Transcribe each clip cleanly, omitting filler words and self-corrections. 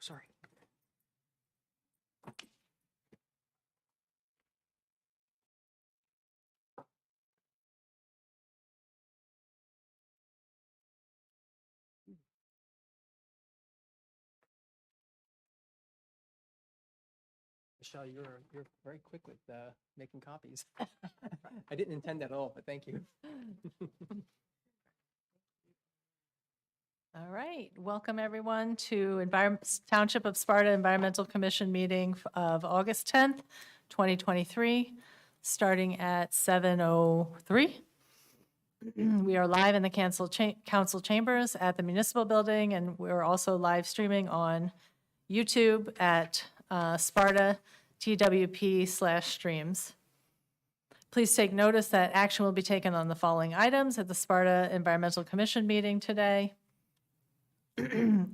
sorry. Michelle, you're very quick with making copies. I didn't intend that at all, but thank you. All right, welcome everyone to Township of Sparta Environmental Commission meeting of August 10th, 2023, starting at 7:03. We are live in the council chambers at the municipal building, and we're also live streaming on YouTube at Sparta TWP/streams. Please take notice that action will be taken on the following items at the Sparta Environmental Commission meeting today.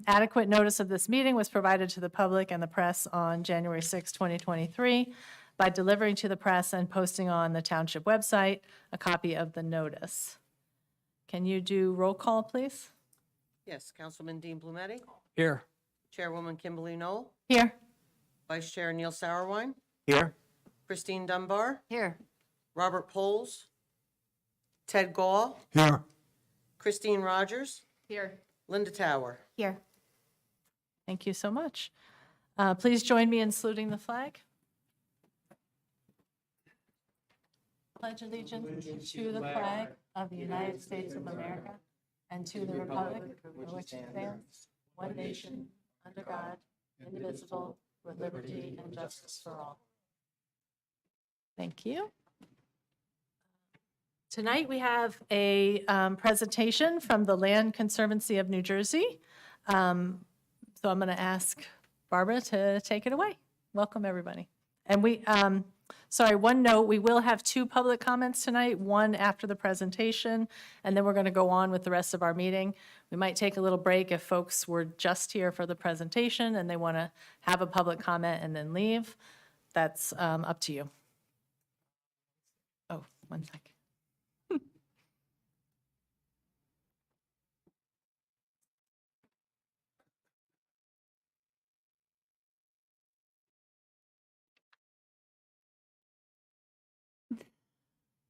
Adequate notice of this meeting was provided to the public and the press on January 6, 2023, by delivering to the press and posting on the township website a copy of the notice. Can you do roll call, please? Yes, Councilman Dean Blumetti, Here. Chairwoman Kimberly Knoll, Here. Vice Chair Neil Sauerwein, Here. Christine Dunbar, Here. Robert Poles, Ted Gall, Here. Christine Rogers, Here. Linda Tower. Here. Thank you so much. Please join me in saluting the flag. Pledge allegiance to the flag of the United States of America and to the republic for which it stands, one nation, under God, indivisible, with liberty and justice for all. Thank you. Tonight, we have a presentation from the Land Conservancy of New Jersey. So I'm going to ask Barbara to take it away. Welcome, everybody. And one note, we will have 2 public comments tonight, one after the presentation, and then we're going to go on with the rest of our meeting. We might take a little break if folks were just here for the presentation and they want to have a public comment and then leave. That's up to you. Oh, one sec.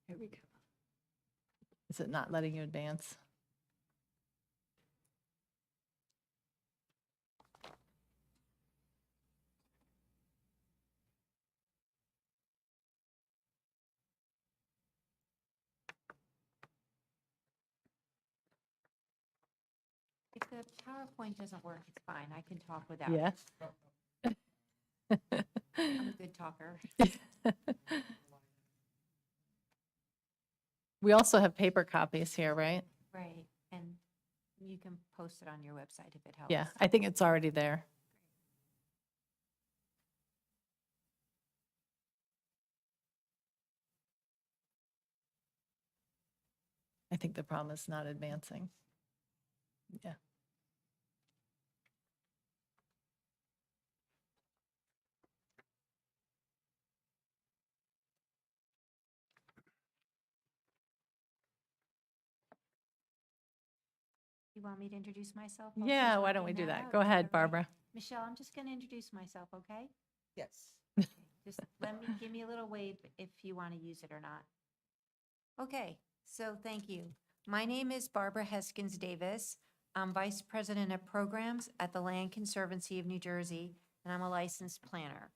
Here we go. Is it not letting you advance? If the PowerPoint doesn't work, it's fine. I can talk without. Yes. I'm a good talker. We also have paper copies here, right? Right. And you can post it on your website if it helps. Yeah, I think it's already there. I think the problem is not advancing. Yeah. You want me to introduce myself? while Yeah, she's why don't we working do that that? out? Go Is ahead, right? Barbara. Michelle, I'm just going to introduce myself, okay? Yes. Just give me a little wave if you want to use it or not. Okay, so thank you. My name is Barbara Heskins Davis. I'm Vice President of Programs at the Land Conservancy of New Jersey, and I'm a licensed planner.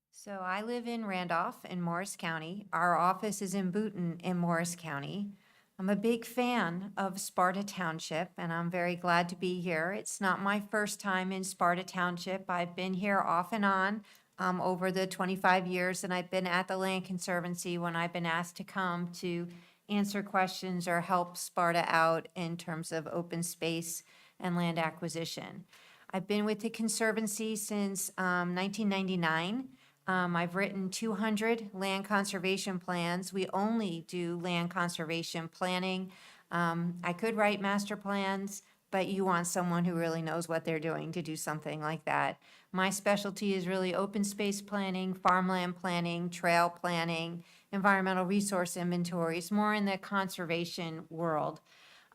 So I live in Randolph in Morris County. Our office is in Boonton in Morris County. I'm a big fan of Sparta Township, and I'm very glad to be here. It's not my first time in Sparta Township. I've been here off and on over the 25 years, and I've been at the Land Conservancy when I've been asked to come to answer questions or help Sparta out in terms of open space and land acquisition. I've been with the Conservancy since 1999. I've written 200 land conservation plans. We only do land conservation planning. I could write master plans, but you want someone who really knows what they're doing to do something like that. My specialty is really open space planning, farmland planning, trail planning, environmental resource inventories, more in the conservation world.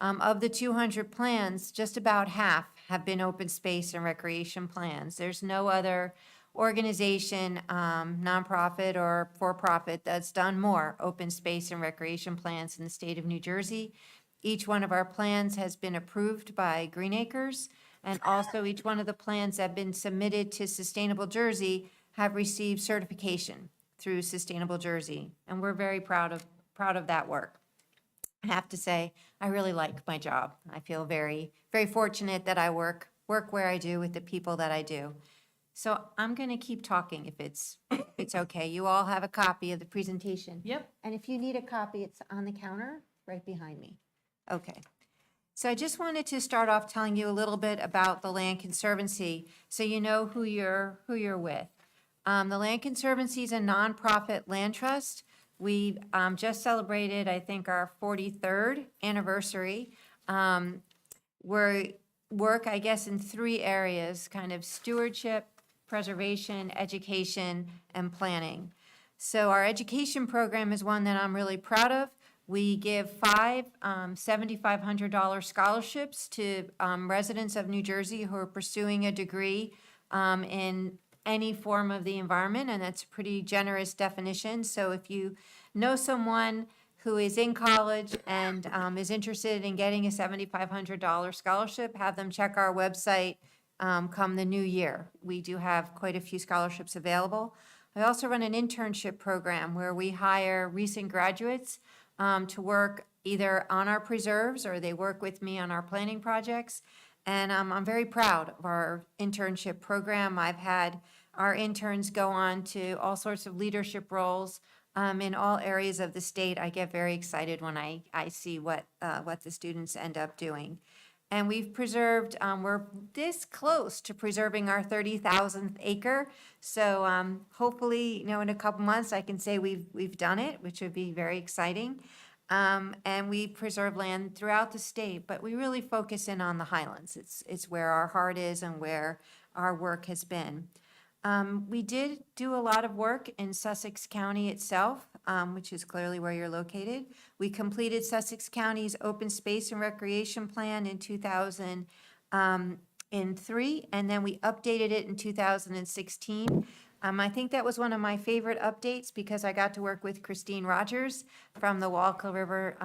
Of the 200 plans, just about half have been open space and recreation plans. There's no other organization, nonprofit or for-profit, that's done more open space and recreation plans in the state of New Jersey. Each one of our plans has been approved by Green Acres, and also each one of the plans that have been submitted to Sustainable Jersey have received certification through Sustainable Jersey, and we're very proud of that work. I have to say, I really like my job. I feel very, very fortunate that I work where I do with the people that I do. So I'm going to keep talking if it's okay. You all have a copy of the presentation. Yep. And if you need a copy, it's on the counter right behind me. Okay. So I just wanted to start off telling you a little bit about the Land Conservancy so you know who you're with. The Land Conservancy is a nonprofit land trust. We just celebrated, I think, our 43rd anniversary. We work, I guess, in 3 areas, kind of stewardship, preservation, education, and planning. So our education program is one that I'm really proud of. We give 5 $7,500 scholarships to residents of New Jersey who are pursuing a degree in any form of the environment, and that's a pretty generous definition. So if you know someone who is in college and is interested in getting a $7,500 scholarship, have them check our website come the new year. We do have quite a few scholarships available. I also run an internship program where we hire recent graduates to work either on our preserves or they work with me on our planning projects. And I'm very proud of our internship program. I've had our interns go on to all sorts of leadership roles in all areas of the state. I get very excited when I see what the students end up doing. And we've preserved, we're this close to preserving our 30,000th acre. So hopefully, in a couple months, I can say we've done it, which would be very exciting. And we preserve land throughout the state, but we really focus in on the Highlands. It's where our heart is and where our work has been. We did do a lot of work in Sussex County itself, which is clearly where you're located. We completed Sussex County's open space and recreation plan in 2003, and then we updated it in 2016. I think that was one of my favorite updates because I got to work with Christine Rogers from the Walker River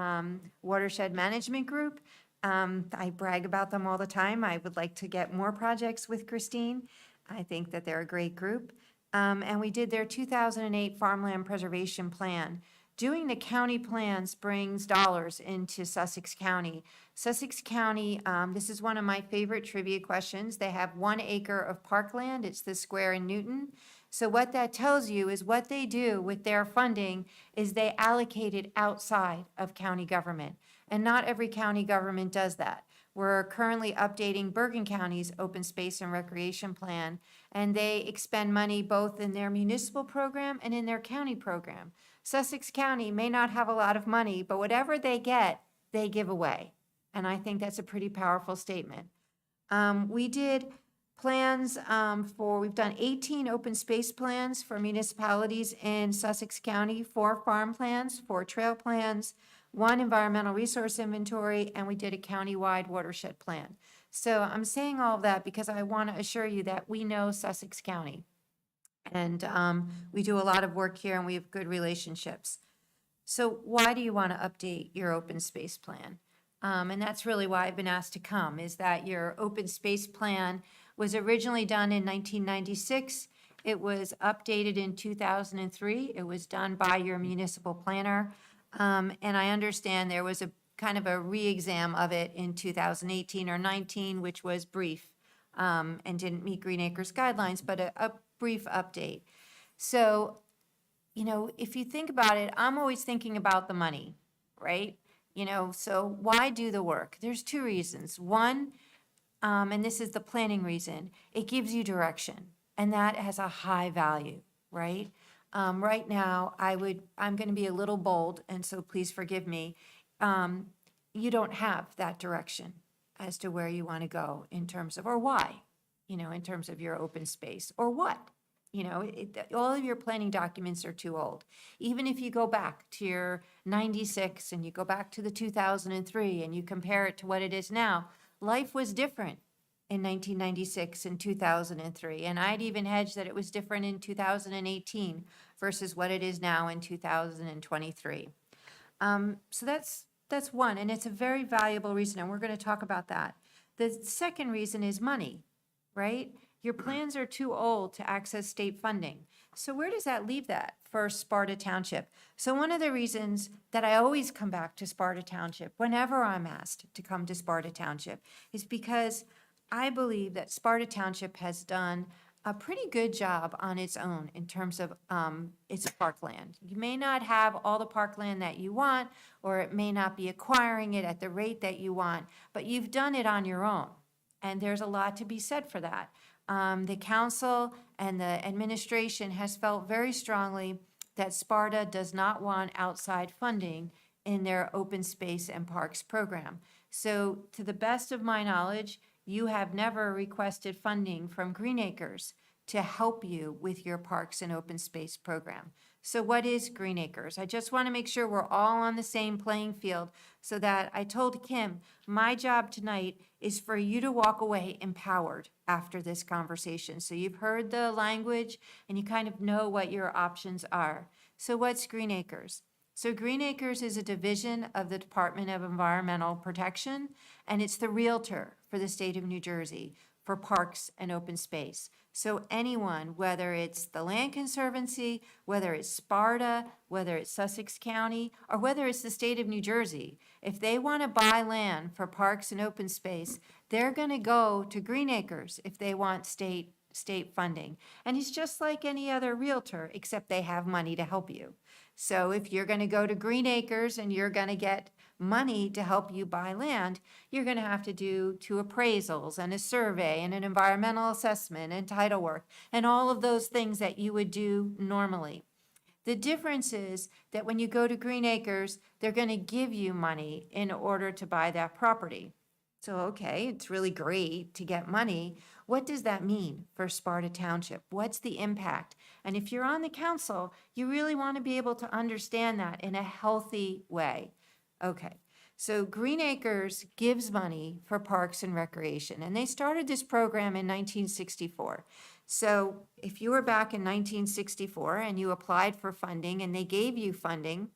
Watershed Management Group. I brag about them all the time. I would like to get more projects with Christine. I think that they're a great group. And we did their 2008 Farmland Preservation Plan. Doing the county plans brings dollars into Sussex County. Sussex County, this is one of my favorite trivia questions. They have 1 acre of parkland. It's the square in Newton. So what that tells you is what they do with their funding is they allocate it outside of county government. And not every county government does that. We're currently updating Bergen County's open space and recreation plan, and they expend money both in their municipal program and in their county program. Sussex County may not have a lot of money, but whatever they get, they give away. And I think that's a pretty powerful statement. We did plans we've done 18 open space plans for municipalities in Sussex County, 4 farm plans, 4 trail plans, 1 environmental resource inventory, and we did a countywide watershed plan. So I'm saying all of that because I want to assure you that we know Sussex County. And we do a lot of work here and we have good relationships. So why do you want to update your open space plan? And that's really why I've been asked to come, is that your open space plan was originally done in 1996. It was updated in 2003. It was done by your municipal planner. And I understand there was a kind of a re-exam of it in 2018 or 19, which was brief and didn't meet Green Acres guidelines, but a brief update. So, if you think about it, I'm always thinking about the money, right? So why do the work? There's 2 reasons. One, and this is the planning reason, it gives you direction, and that has a high value, right? Right now, I'm going to be a little bold, and so please forgive me. You don't have that direction as to where you want to go in terms of, or why, in terms of your open space, or what. All of your planning documents are too old. Even if you go back to your 96 and you go back to the 2003 and you compare it to what it is now, life was different in 1996 and 2003. And I'd even hedge that it was different in 2018 versus what it is now in 2023. So that's one, and it's a very valuable reason, and we're going to talk about that. The second reason is money, right? Your plans are too old to access state funding. So where does that leave that for Sparta Township? So one of the reasons that I always come back to Sparta Township whenever I'm asked to come to Sparta Township is because I believe that Sparta Township has done a pretty good job on its own in terms of its parkland. You may not have all the parkland that you want, or it may not be acquiring it at the rate that you want, but you've done it on your own. And there's a lot to be said for that. The council and the administration has felt very strongly that Sparta does not want outside funding in their open space and parks program. So to the best of my knowledge, you have never requested funding from Green Acres to help you with your parks and open space program. So what is Green Acres? I just want to make sure we're all on the same playing field so that I told Kim, my job tonight is for you to walk away empowered after this conversation. So you've heard the language and you kind of know what your options are. So what's Green Acres? So Green Acres is a division of the Department of Environmental Protection, and it's the realtor for the state of New Jersey for parks and open space. So anyone, whether it's the Land Conservancy, whether it's Sparta, whether it's Sussex County, or whether it's the state of New Jersey, if they want to buy land for parks and open space, they're going to go to Green Acres if they want state funding. And it's just like any other realtor, except they have money to help you. So if you're going to go to Green Acres and you're going to get money to help you buy land, you're going to have to do 2 appraisals and a survey and an environmental assessment and title work and all of those things that you would do normally. The difference is that when you go to Green Acres, they're going to give you money in order to buy that property. So, okay, it's really great to get money. What does that mean for Sparta Township? What's the impact? And if you're on the council, you really want to be able to understand that in a healthy way. Okay, so Green Acres gives money for parks and recreation, and they started this program in 1964. So if you were back in 1964 and you applied for funding and they gave you funding,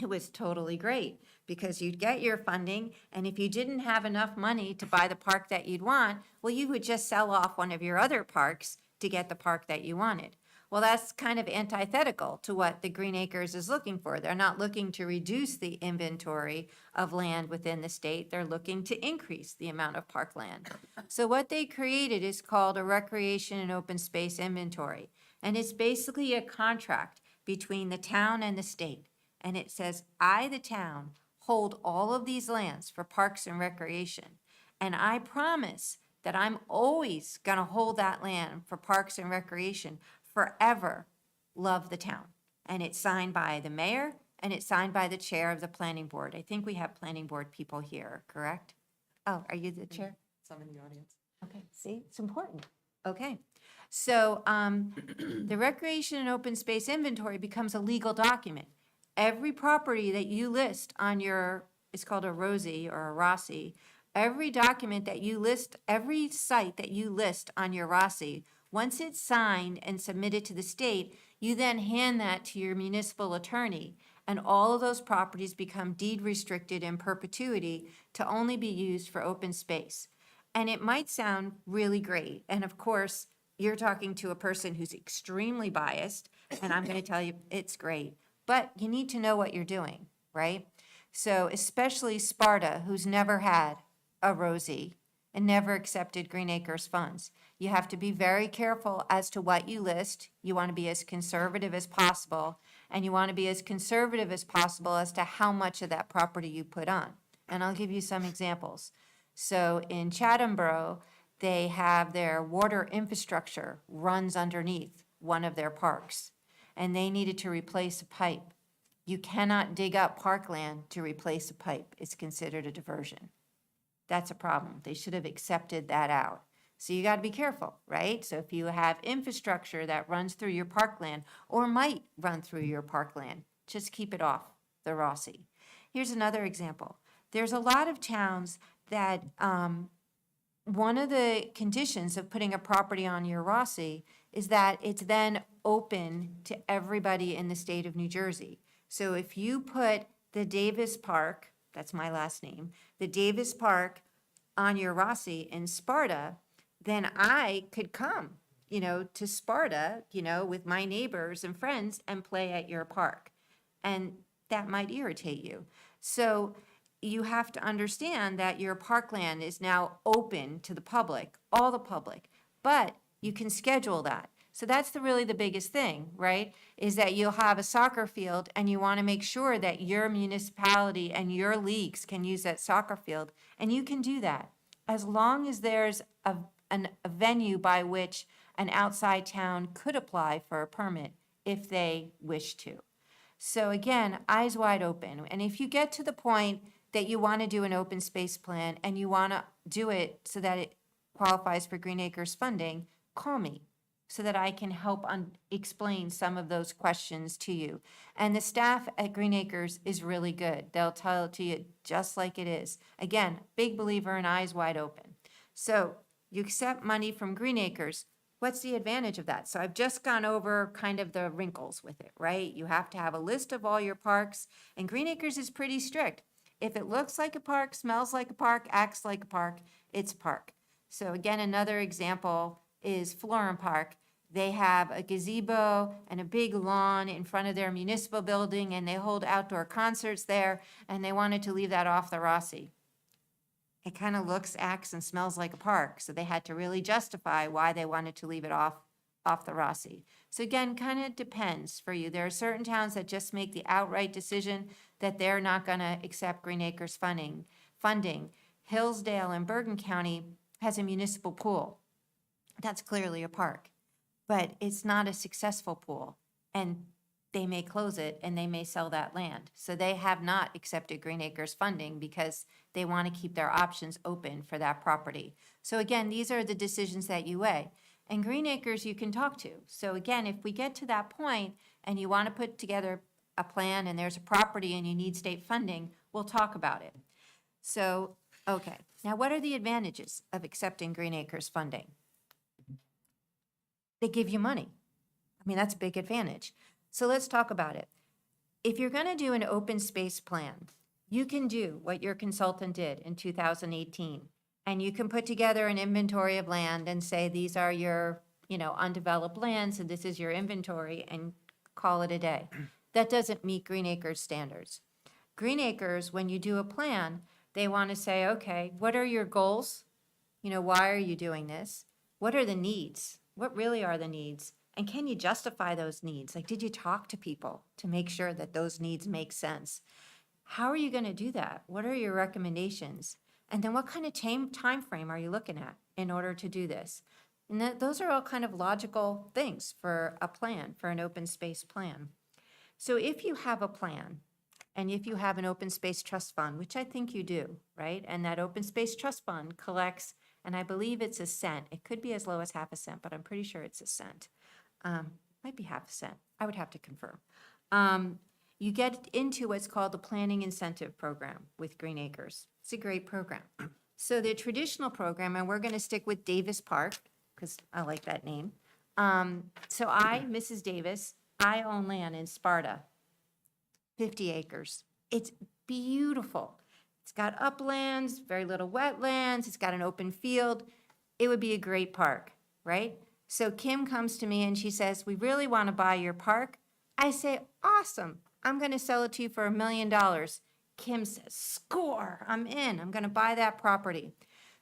it was totally great because you'd get your funding, and if you didn't have enough money to buy the park that you'd want, well, you would just sell off one of your other parks to get the park that you wanted. Well, that's kind of antithetical to what the Green Acres is looking for. They're not looking to reduce the inventory of land within the state. They're looking to increase the amount of parkland. So what they created is called a recreation and open space inventory. And it's basically a contract between the town and the state. And it says, I, the town, hold all of these lands for parks and recreation. And I promise that I'm always going to hold that land for parks and recreation forever. Love the town. And it's signed by the mayor and it's signed by the chair of the planning board. I think we have planning board people here, correct? Oh, are you the chair? Some in the audience. Okay, see, it's important. Okay. So the recreation and open space inventory becomes a legal document. Every property that you list on your, it's called a ROSI or a ROSI, every document that you list, every site that you list on your ROSI, once it's signed and submitted to the state, you then hand that to your municipal attorney, and all of those properties become deed restricted in perpetuity to only be used for open space. And it might sound really great. And of course, you're talking to a person who's extremely biased, and I'm going to tell you it's great. But you need to know what you're doing, right? So especially Sparta, who's never had a ROSI and never accepted Green Acres funds. You have to be very careful as to what you list. You want to be as conservative as possible, and you want to be as conservative as possible as to how much of that property you put on. And I'll give you some examples. So in Chatham Borough, they have their water infrastructure runs underneath one of their parks, and they needed to replace a pipe. You cannot dig up parkland to replace a pipe. It's considered a diversion. That's a problem. They should have accepted that out. So you got to be careful, right? So if you have infrastructure that runs through your parkland or might run through your parkland, just keep it off the ROSI. Here's another example. There's a lot of towns that one of the conditions of putting a property on your Rossi is that it's then open to everybody in the state of New Jersey. So if you put the Davis Park, that's my last name, the Davis Park on your Rossi in Sparta, then I could come, to Sparta, with my neighbors and friends and play at your park. And that might irritate you. So you have to understand that your parkland is now open to the public, all the public, but you can schedule that. So that's really the biggest thing, right? Is that you'll have a soccer field and you want to make sure that your municipality and your leagues can use that soccer field. And you can do that as long as there's a venue by which an outside town could apply for a permit if they wish to. So again, eyes wide open. And if you get to the point that you want to do an open space plan and you want to do it so that it qualifies for Green Acres funding, call me so that I can help explain some of those questions to you. And the staff at Green Acres is really good. They'll tell it to you just like it is. Again, big believer in eyes wide open. So you accept money from Green Acres. What's the advantage of that? So I've just gone over kind of the wrinkles with it, right? You have to have a list of all your parks, and Green Acres is pretty strict. If it looks like a park, smells like a park, acts like a park, it's a park. So again, another example is Florham Park. They have a gazebo and a big lawn in front of their municipal building, and they hold outdoor concerts there, and they wanted to leave that off the Rossi. It kind of looks, acts, and smells like a park, so they had to really justify why they wanted to leave it off the Rossi. So again, kind of depends for you. There are certain towns that just make the outright decision that they're not going to accept Green Acres funding. Hillsdale and Bergen County has a municipal pool. That's clearly a park, but it's not a successful pool, and they may close it and they may sell that land. So they have not accepted Green Acres funding because they want to keep their options open for that property. So again, these are the decisions that you weigh. And Green Acres you can talk to. So again, if we get to that point and you want to put together a plan and there's a property and you need state funding, we'll talk about it. So, okay. Now, what are the advantages of accepting Green Acres funding? They give you money. I mean, that's a big advantage. So let's talk about it. If you're going to do an open space plan, you can do what your consultant did in 2018. And you can put together an inventory of land and say, these are your, undeveloped lands, and this is your inventory, and call it a day. That doesn't meet Green Acres standards. Green Acres, when you do a plan, they want to say, okay, what are your goals? Why are you doing this? What are the needs? What really are the needs? And can you justify those needs? Like, did you talk to people to make sure that those needs make sense? How are you going to do that? What are your recommendations? And then what kind of time frame are you looking at in order to do this? And those are all kind of logical things for a plan, for an open space plan. So if you have a plan, and if you have an open space trust fund, which I think you do, right? And that open space trust fund collects, and I believe it's a cent. It could be as low as half a cent, but I'm pretty sure it's a cent. Might be half a cent. I would have to confirm. You get into what's called the Planning Incentive Program with Green Acres. It's a great program. So the traditional program, and we're going to stick with Davis Park, because I like that name. So I, Mrs. Davis, I own land in Sparta, 50 acres. It's beautiful. It's got uplands, very little wetlands. It's got an open field. It would be a great park, right? So Kim comes to me and she says, we really want to buy your park. I say, awesome. I'm going to sell it to you for $1 million. Kim says, score, I'm in. I'm going to buy that property.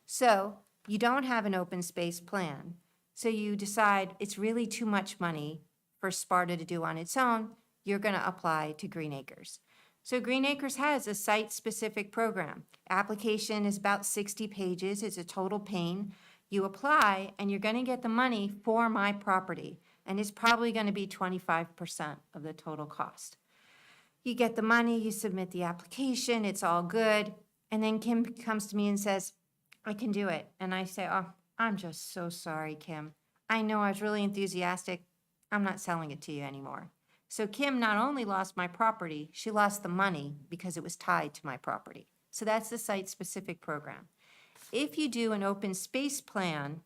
So you don't have an open space plan. So you decide it's really too much money for Sparta to do on its own. You're going to apply to Green Acres. So Green Acres has a site-specific program. Application is about 60 pages. It's a total pain. You apply, and you're going to get the money for my property, and it's probably going to be 25% of the total cost. You get the money, you submit the application, it's all good, and then Kim comes to me and says, I can do it. And I say, oh, I'm just so sorry, Kim. I know I was really enthusiastic. I'm not selling it to you anymore. So Kim not only lost my property, she lost the money because it was tied to my property. So that's the site-specific program. if you do an open space plan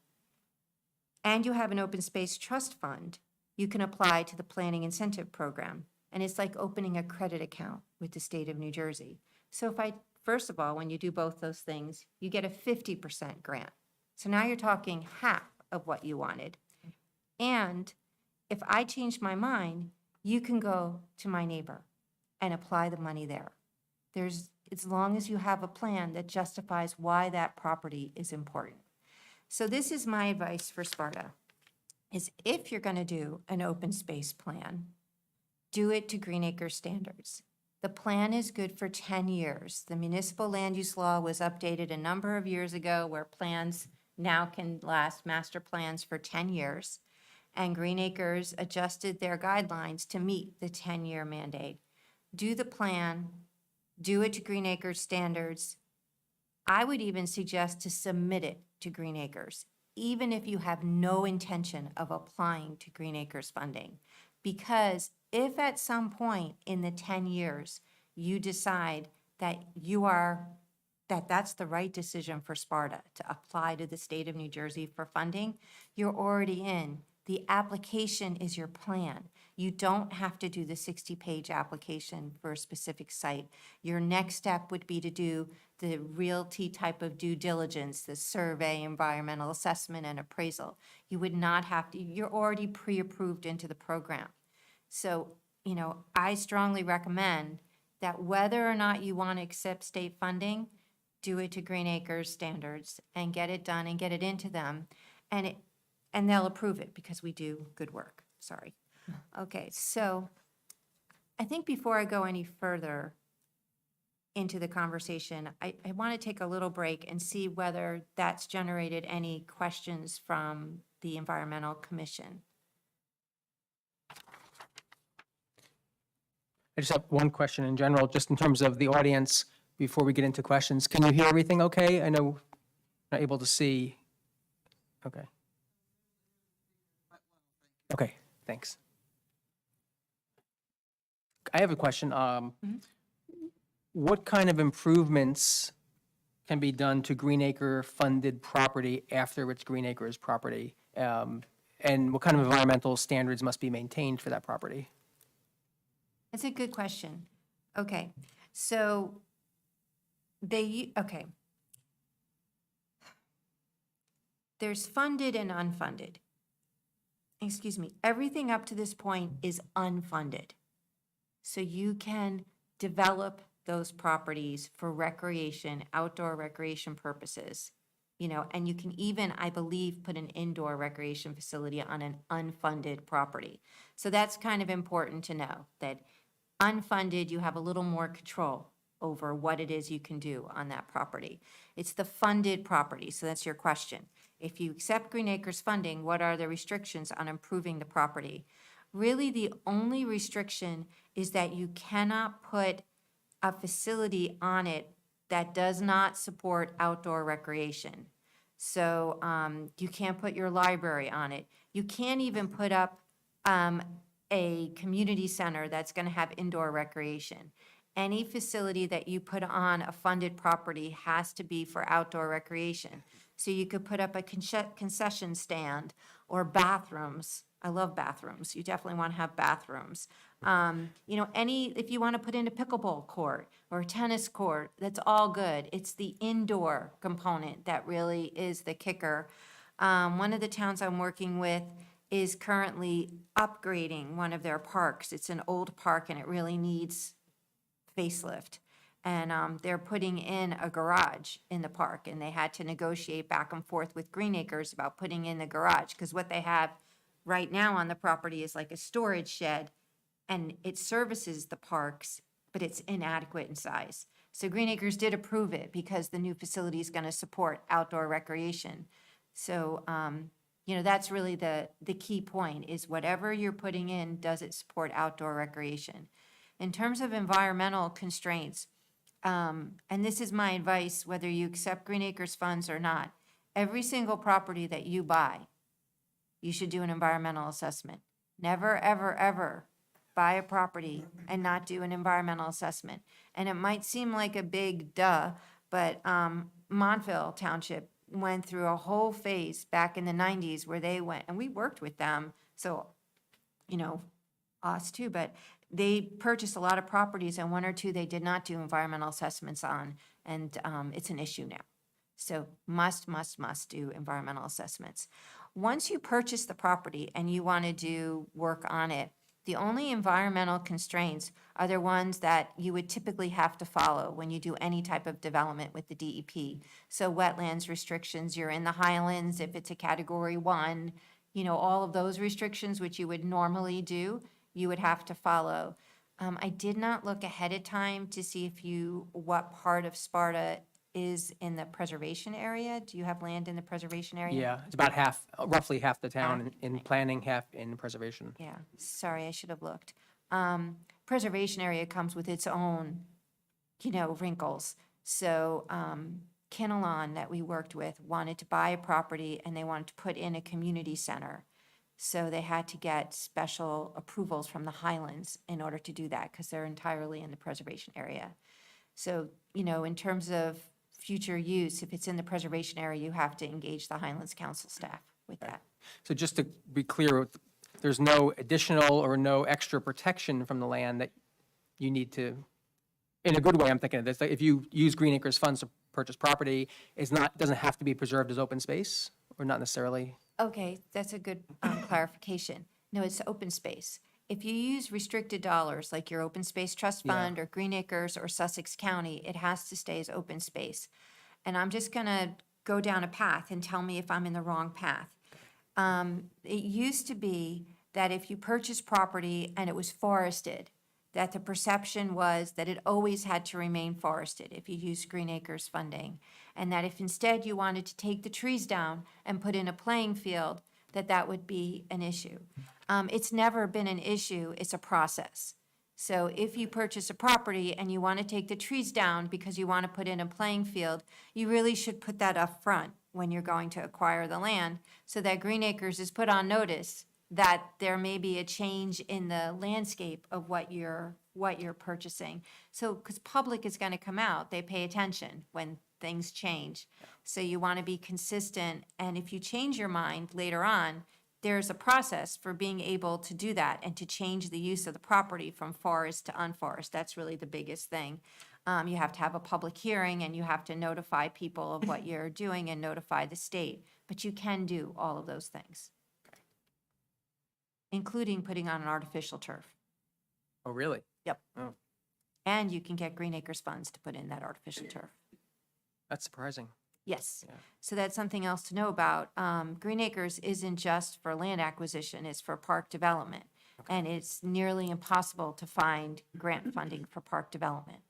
and you have an open space trust fund, you can apply to the planning incentive program. And it's like opening a credit account with the state of New Jersey. So first of all, when you do both those things, you get a 50% grant. So now you're talking half of what you wanted. And if I change my mind, you can go to my neighbor and apply the money there. As long as you have a plan that justifies why that property is important. So this is my advice for Sparta, is if you're going to do an open space plan, do it to Green Acres standards. The plan is good for 10 years. The municipal land use law was updated a number of years ago where plans now can last, master plans, for 10 years. And Green Acres adjusted their guidelines to meet the 10-year mandate. Do the plan, do it to Green Acres standards. I would even suggest to submit it to Green Acres, even if you have no intention of applying to Green Acres funding. Because if at some point in the 10 years you decide that that's the right decision for Sparta to apply to the state of New Jersey for funding, you're already in. The application is your plan. You don't have to do the 60-page application for a specific site. Your next step would be to do the realty type of due diligence, the survey, environmental assessment, and appraisal. You would not have to, you're already pre-approved into the program. So, I strongly recommend that whether or not you want to accept state funding, do it to Green Acres standards and get it done and get it into them. And they'll approve it because we do good work. Sorry. Okay, so I think before I go any further into the conversation, I want to take a little break and see whether that's generated any questions from the Environmental Commission. I just have one question in general, just in terms of the audience, before we get into questions. Can you hear everything okay? I know you're not able to see. Okay. Okay, thanks. I have a question. What kind of improvements can be done to Green Acre funded property after it's Green Acres property? And what kind of environmental standards must be maintained for that property? That's a good question. Okay, so there's funded and unfunded. Excuse me, everything up to this point is unfunded. So you can develop those properties for recreation, outdoor recreation purposes, and you can even, I believe, put an indoor recreation facility on an unfunded property. So that's kind of important to know, that unfunded, you have a little more control over what it is you can do on that property. It's the funded property, so that's your question. If you accept Green Acres funding, what are the restrictions on improving the property? Really, the only restriction is that you cannot put a facility on it that does not support outdoor recreation. So you can't put your library on it. You can't even put up a community center that's going to have indoor recreation. Any facility that you put on a funded property has to be for outdoor recreation. So you could put up a concession stand or bathrooms. I love bathrooms. You definitely want to have bathrooms. If you want to put in a pickleball court or a tennis court, that's all good. It's the indoor component that really is the kicker. One of the towns I'm working with is currently upgrading one of their parks. It's an old park and it really needs facelift. And they're putting in a garage in the park, and they had to negotiate back and forth with Green Acres about putting in the garage, because what they have right now on the property is like a storage shed, and it services the parks, but it's inadequate in size. So Green Acres did approve it because the new facility is going to support outdoor recreation. So, that's really the key point, is whatever you're putting in, does it support outdoor recreation? In terms of environmental constraints, and this is my advice, whether you accept Green Acres funds or not, every single property that you buy, you should do an environmental assessment. Never, ever, ever buy a property and not do an environmental assessment. And it might seem like a big duh, but Montville Township went through a whole phase back in the 90s where they went, and we worked with them, so, you know, us too, but they purchased a lot of properties, and one or two they did not do environmental assessments on, and it's an issue now. So must do environmental assessments. Once you purchase the property and you want to do work on it, the only environmental constraints are the ones that you would typically have to follow when you do any type of development with the DEP. So wetlands restrictions, you're in the highlands, if it's a category 1, you know, all of those restrictions which you would normally do, you would have to follow. I did not look ahead of time to see what part of Sparta is in the preservation area. Do you have land in the preservation area? Yeah, it's about half, roughly half the town Half, in planning, half in preservation. Yeah, sorry, I should have looked. Preservation area comes with its own, you know, wrinkles. So Kinnelon that we worked with wanted to buy a property and they wanted to put in a community center. So they had to get special approvals from the Highlands in order to do that because they're entirely in the preservation area. So, you know, in terms of future use, if it's in the preservation area, you have to engage the Highlands Council staff with that. So just to be clear, there's no additional or no extra protection from the land that you need to, in a good way, I'm thinking of this, like if you use Green Acres funds to purchase property, doesn't have to be preserved as open space, or not necessarily? Okay, that's a good clarification. No, it's open space. If you use restricted dollars, like your Open Space Trust Yeah. Fund or Green Acres or Sussex County, it has to stay as open space. And I'm just gonna go down a path and tell me if I'm in the wrong path. It used to be that if you purchased property and it was forested, that the perception was that it always had to remain forested if you used Green Acres funding. And that if instead you wanted to take the trees down and put in a playing field, that would be an issue. It's never been an issue, it's a process. So if you purchase a property and you want to take the trees down because you want to put in a playing field, you really should put that up front when you're going to acquire the land, so that Green Acres is put on notice that there may be a change in the landscape of what you're purchasing. So, because public is going to come out, they pay attention when things change. So you want to be consistent, and if you change your mind later on, there's a process for being able to do that and to change the use of the property from forest to unforest. That's really the biggest thing. You have to have a public hearing and you have to notify people of what you're doing and notify the state. But you can do all of those things, including putting on an artificial turf. Oh, really? Yep. Oh. And you can get Green Acres funds to put in that artificial turf. That's surprising. Yes. Yeah. So that's something else to know about. Green Acres isn't just for land acquisition, it's for park development. And it's nearly impossible to find grant funding for park development.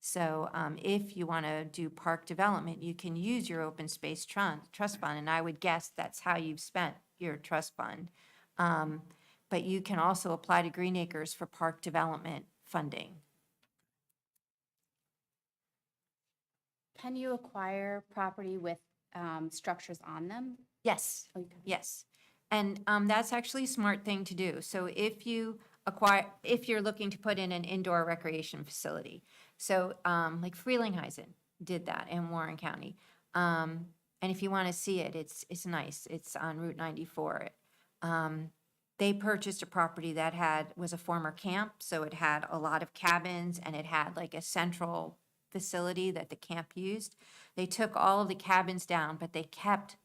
So if you want to do park development, you can use your open space trust fund, and I would guess that's how you've spent your trust fund. But you can also apply to Green Acres for park development funding. Can you acquire property with structures on them? Yes, Oh, you can. yes. And that's actually a smart thing to do. So if you're looking to put in an indoor recreation facility, so like Frelinghuysen did that in Warren County. And if you want to see it, it's nice. It's on Route 94. They purchased a property that was a former camp, so it had a lot of cabins and it had like a central facility that the camp used. They took all of the cabins down, but they kept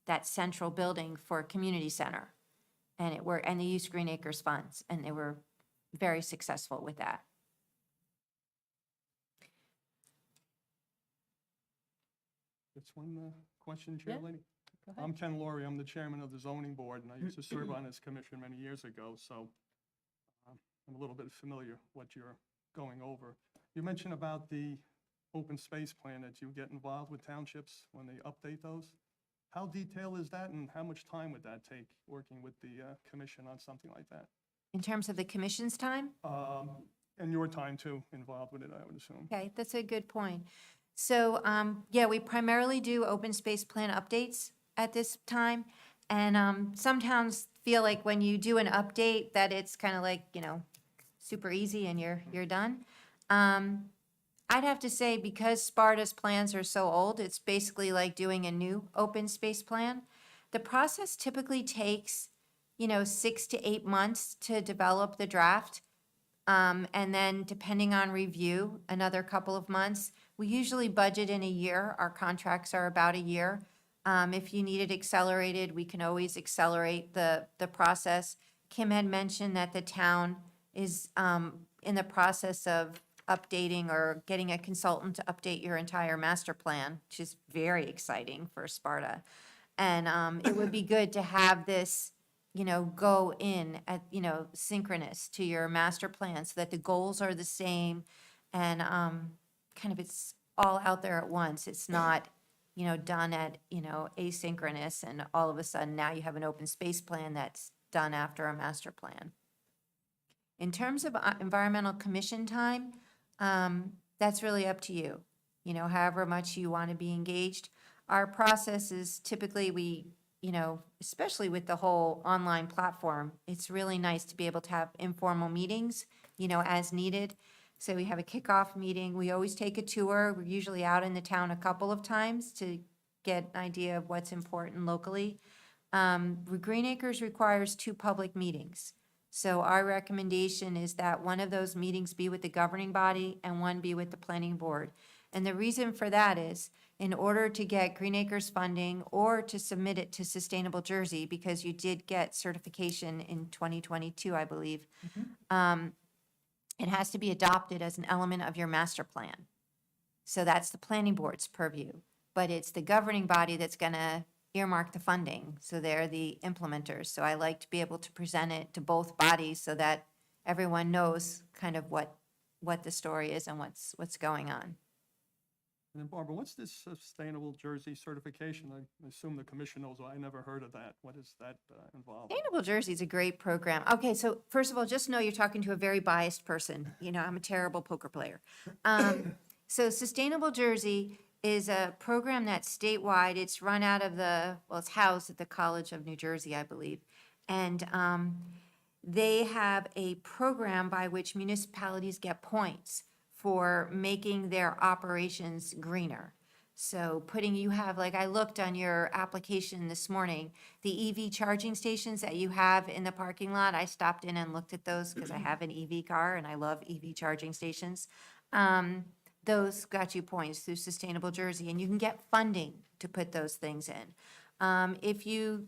that central building for a community center. And they used Green Acres funds, and they were very successful with that. Just one question, Chair Yeah, Lady. go ahead. I'm Ken Laurie, I'm the chairman of the zoning board, and I used to serve on this commission many years ago, so I'm a little bit familiar what you're going over. You mentioned about the open space plan that you get involved with townships when they update those. How detailed is that, and how much time would that take, working with the commission on something like that? In terms of the commission's time? And your time too, involved with it, I would assume. Okay, that's a good point. So, yeah, we primarily do open space plan updates at this time. And some towns feel like when you do an update that it's kind of like, super easy and you're done. I'd have to say, because Sparta's plans are so old, it's basically like doing a new open space plan. The process typically takes, 6 to 8 months to develop the draft. And then depending on review, another couple of months. We usually budget in a year. Our contracts are about a year. If you need it accelerated, we can always accelerate the process. Kim had mentioned that the town is in the process of updating or getting a consultant to update your entire master plan, which is very exciting for Sparta. And it would be good to have this, go in at, synchronous to your master plan so that the goals are the same and kind of it's all out there at once. It's not, done at, asynchronous and all of a sudden now you have an open space plan that's done after a master plan. In terms of environmental commission time, that's really up to you. However much you want to be engaged. Our process is typically especially with the whole online platform, it's really nice to be able to have informal meetings, as needed. So we have a kickoff meeting. We always take a tour. We're usually out in the town a couple of times to get an idea of what's important locally. Green Acres requires 2 public meetings. So our recommendation is that one of those meetings be with the governing body and one be with the planning board. And the reason for that is, in order to get Green Acres funding or to submit it to Sustainable Jersey, because you did get certification in 2022, I believe, it has to be adopted as an element of your master plan. So that's the planning board's purview. But it's the governing body that's going to earmark the funding, so they're the implementers. So I like to be able to present it to both bodies so that everyone knows kind of what the story is and what's going on. And then Barbara, what's this Sustainable Jersey certification? I assume the commission knows. I never heard of that. What is that involved? Sustainable Jersey is a great program. Okay, so first of all, just know you're talking to a very biased person. I'm a terrible poker player. So Sustainable Jersey is a program that's statewide. It's run out of it's housed at the College of New Jersey, I believe. And they have a program by which municipalities get points for making their operations greener. So I looked on your application this morning, the EV charging stations that you have in the parking lot, I stopped in and looked at those because I have an EV car and I love EV charging stations. Those got you points through Sustainable Jersey, and you can get funding to put those things in. If you,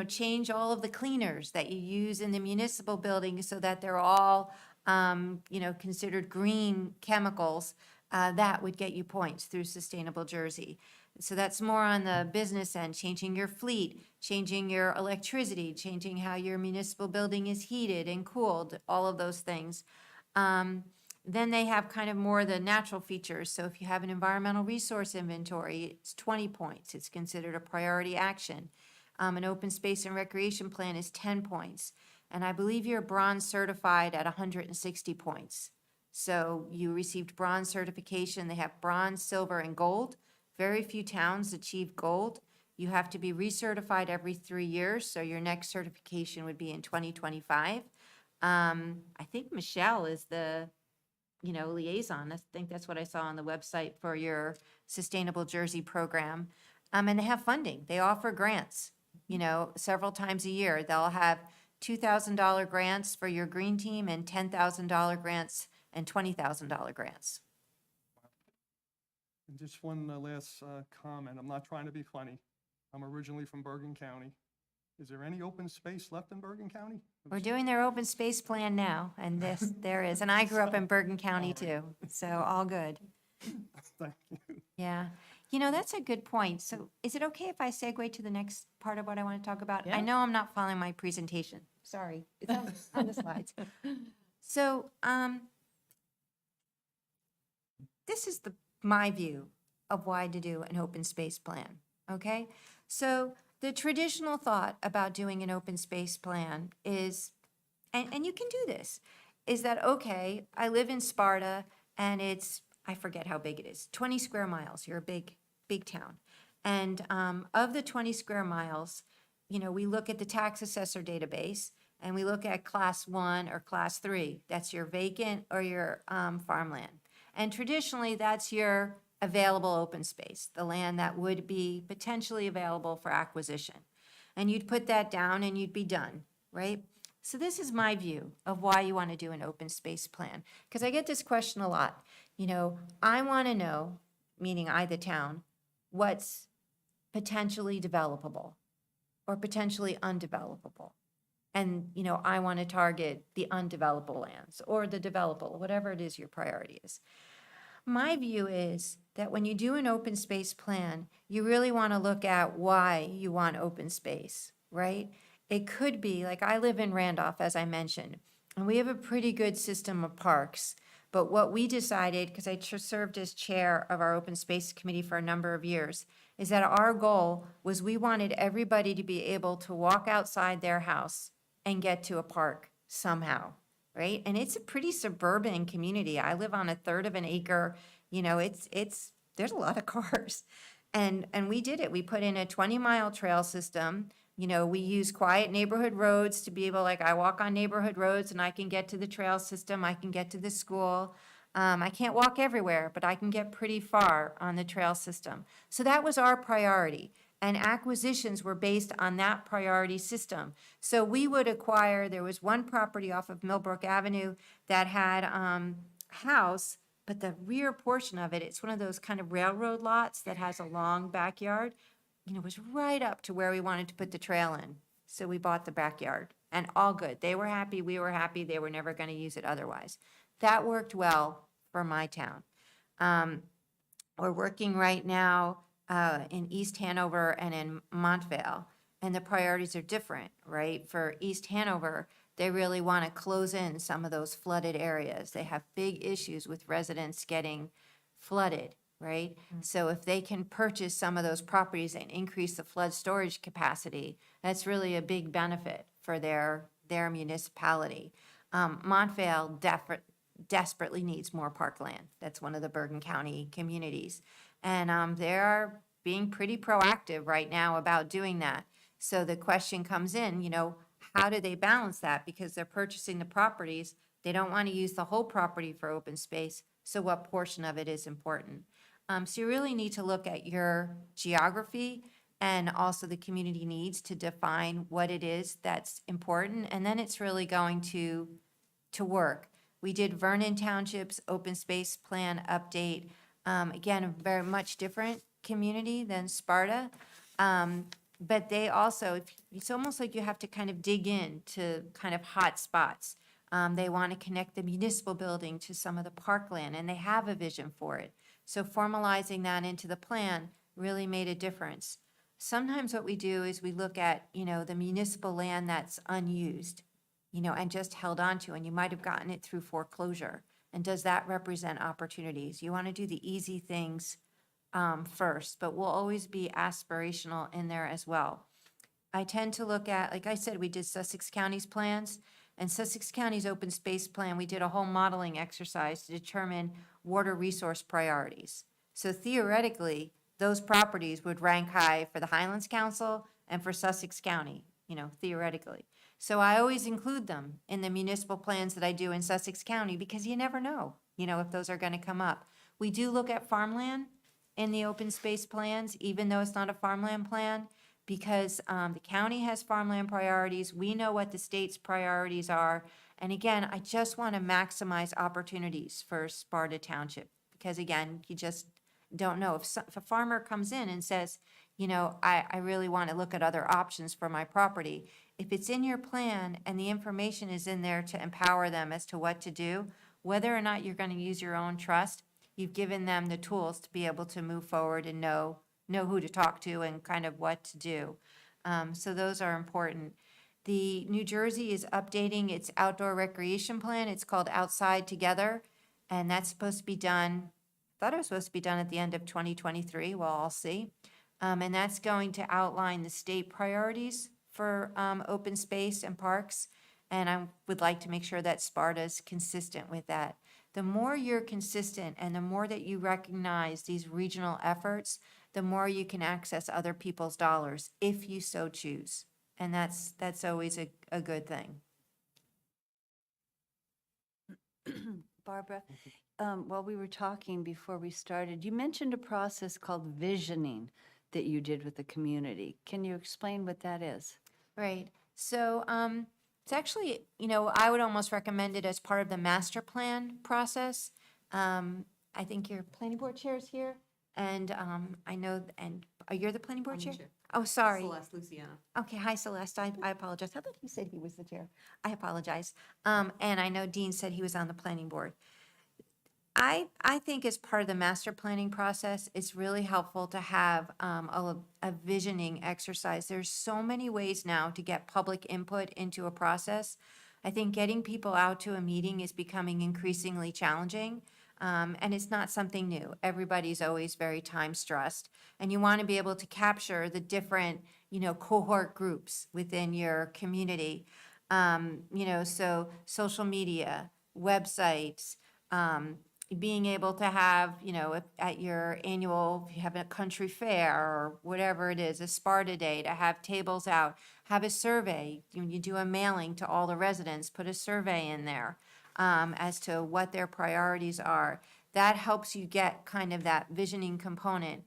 change all of the cleaners that you use in the municipal building so that they're all, considered green chemicals, that would get you points through Sustainable Jersey. So that's more on the business end, changing your fleet, changing your electricity, changing how your municipal building is heated and cooled, all of those things. Then they have kind of more the natural features. So if you have an environmental resource inventory, it's 20 points. It's considered a priority action. An open space and recreation plan is 10 points. And I believe you're bronze certified at 160 points. So you received bronze certification. They have bronze, silver, and gold. Very few towns achieve gold. You have to be recertified every 3 years. So your next certification would be in 2025. I think Michelle is the liaison. I think that's what I saw on the website for your Sustainable Jersey program. And they have funding. They offer grants, several times a year. They'll have $2,000 grants for your green team and $10,000 grants and $20,000 grants. And just one last comment. I'm not trying to be funny. I'm originally from Bergen County. Is there any open space left in Bergen County? We're doing their open space plan now, and there is. And I grew up in Bergen County too, so all good. Thank you. Yeah. That's a good point. So is it okay if I segue to the next part of what I want to talk about? Yeah. I know I'm not following my presentation. Sorry. It's on the slides. So this is my view of why to do an open space plan, okay? So the traditional thought about doing an open space plan is, and you can do this, is that, okay, I live in Sparta and it's, I forget how big it is, 20 square miles. You're a big town. And of the 20 square miles, we look at the tax assessor database and we look at class 1 or class 3. That's your vacant or your farmland. And traditionally, that's your available open space, the land that would be potentially available for acquisition. And you'd put that down and you'd be done, right? So this is my view of why you want to do an open space plan. Because I get this question a lot. You know, I want to know, meaning I, the town, what's potentially developable or potentially undevelopable. And, you know, I want to target the undevelopable lands or the developable, whatever it is your priority is. My view is that when you do an open space plan, you really want to look at why you want open space, right? It could be, like I live in Randolph, as I mentioned, and we have a pretty good system of parks. But what we decided, because I served as chair of our open space committee for a number of years, is that our goal was we wanted everybody to be able to walk outside their house and get to a park somehow, right? And it's a pretty suburban community. I live on a third of an acre, you know, there's a lot of cars. And we did it. We put in a 20-mile trail system. You know, we use quiet neighborhood roads to be able, like, I walk on neighborhood roads and I can get to the trail system, I can get to the school. I can't walk everywhere, but I can get pretty far on the trail system. So that was our priority. And acquisitions were based on that priority system. So we would acquire, there was one property off of Millbrook Avenue that had a house, but the rear portion of it, it's one of those kind of railroad lots that has a long backyard. You know, was right up to where we wanted to put the trail in. So we bought the backyard, and all good. They were happy, we were happy, they were never going to use it otherwise. That worked well for my town. We're working right now in East Hanover and in Montvale, and the priorities are different, right? For East Hanover, they really want to close in some of those flooded areas. They have big issues with residents getting flooded, right? So if they can purchase some of those properties and increase the flood storage capacity, that's really a big benefit for their municipality. Montvale desperately needs more parkland. That's one of the Bergen County communities. And they're being pretty proactive right now about doing that. So the question comes in, you know, how do they balance that? Because they're purchasing the properties, they don't want to use the whole property for open space, so what portion of it is important? So you really need to look at your geography and also the community needs to define what it is that's important, and then it's really going to work. We did Vernon Township's open space plan update. Again, a very much different community than Sparta. But they also, it's almost like you have to kind of dig in to kind of hot spots. They want to connect the municipal building to some of the parkland, and they have a vision for it. So formalizing that into the plan really made a difference. Sometimes what we do is we look at, you know, the municipal land that's unused, you know, and just held onto, and you might have gotten it through foreclosure. And does that represent opportunities? You want to do the easy things first, but we'll always be aspirational in there as well. I tend to look at, like I said, we did Sussex County's plans, and Sussex County's open space plan, we did a whole modeling exercise to determine water resource priorities. So theoretically, those properties would rank high for the Highlands Council and for Sussex County, you know, theoretically. So I always include them in the municipal plans that I do in Sussex County because you never know, you know, if those are going to come up. We do look at farmland in the open space plans, even though it's not a farmland plan, because the county has farmland priorities. We know what the state's priorities are. And again, I just want to maximize opportunities for Sparta Township because, again, you just don't know. If a farmer comes in and says, you know, I really want to look at other options for my property, if it's in your plan and the information is in there to empower them as to what to do, whether or not you're going to use your own trust, you've given them the tools to be able to move forward and know who to talk to and kind of what to do. So those are important. The New Jersey is updating its outdoor recreation plan. It's called Outside Together, and that's supposed to be done, I thought it was supposed to be done at the end of 2023. Well, I'll see. And that's going to outline the state priorities for open space and parks, and I would like to make sure that Sparta's consistent with that. The more you're consistent and the more that you recognize these regional efforts, the more you can access other people's dollars if you so choose. And that's always a good thing. Barbara, while we were talking before we started, you mentioned a process called visioning that you did with the community. Can you explain what that is? Right. So, it's actually, I would almost recommend it as part of the master plan process. I think your planning board chair is here, and, I know, and, you're the planning board chair? Oh, sorry. Celeste Luciano. Okay, hi Celeste, I apologize. I thought he said he was the chair. I apologize. And I know Dean said he was on the planning board. I think as part of the master planning process, it's really helpful to have a visioning exercise. There's so many ways now to get public input into a process. I think getting people out to a meeting is becoming increasingly challenging. And it's not something new. Everybody's always very time stressed. And you want to be able to capture the different, cohort groups within your community. So social media, websites, being able to have, if at your annual, if you have a country fair or whatever it is, a Sparta Day, to have tables out, have a survey. You do a mailing to all the residents, put a survey in there as to what their priorities are. That helps you get kind of that visioning component.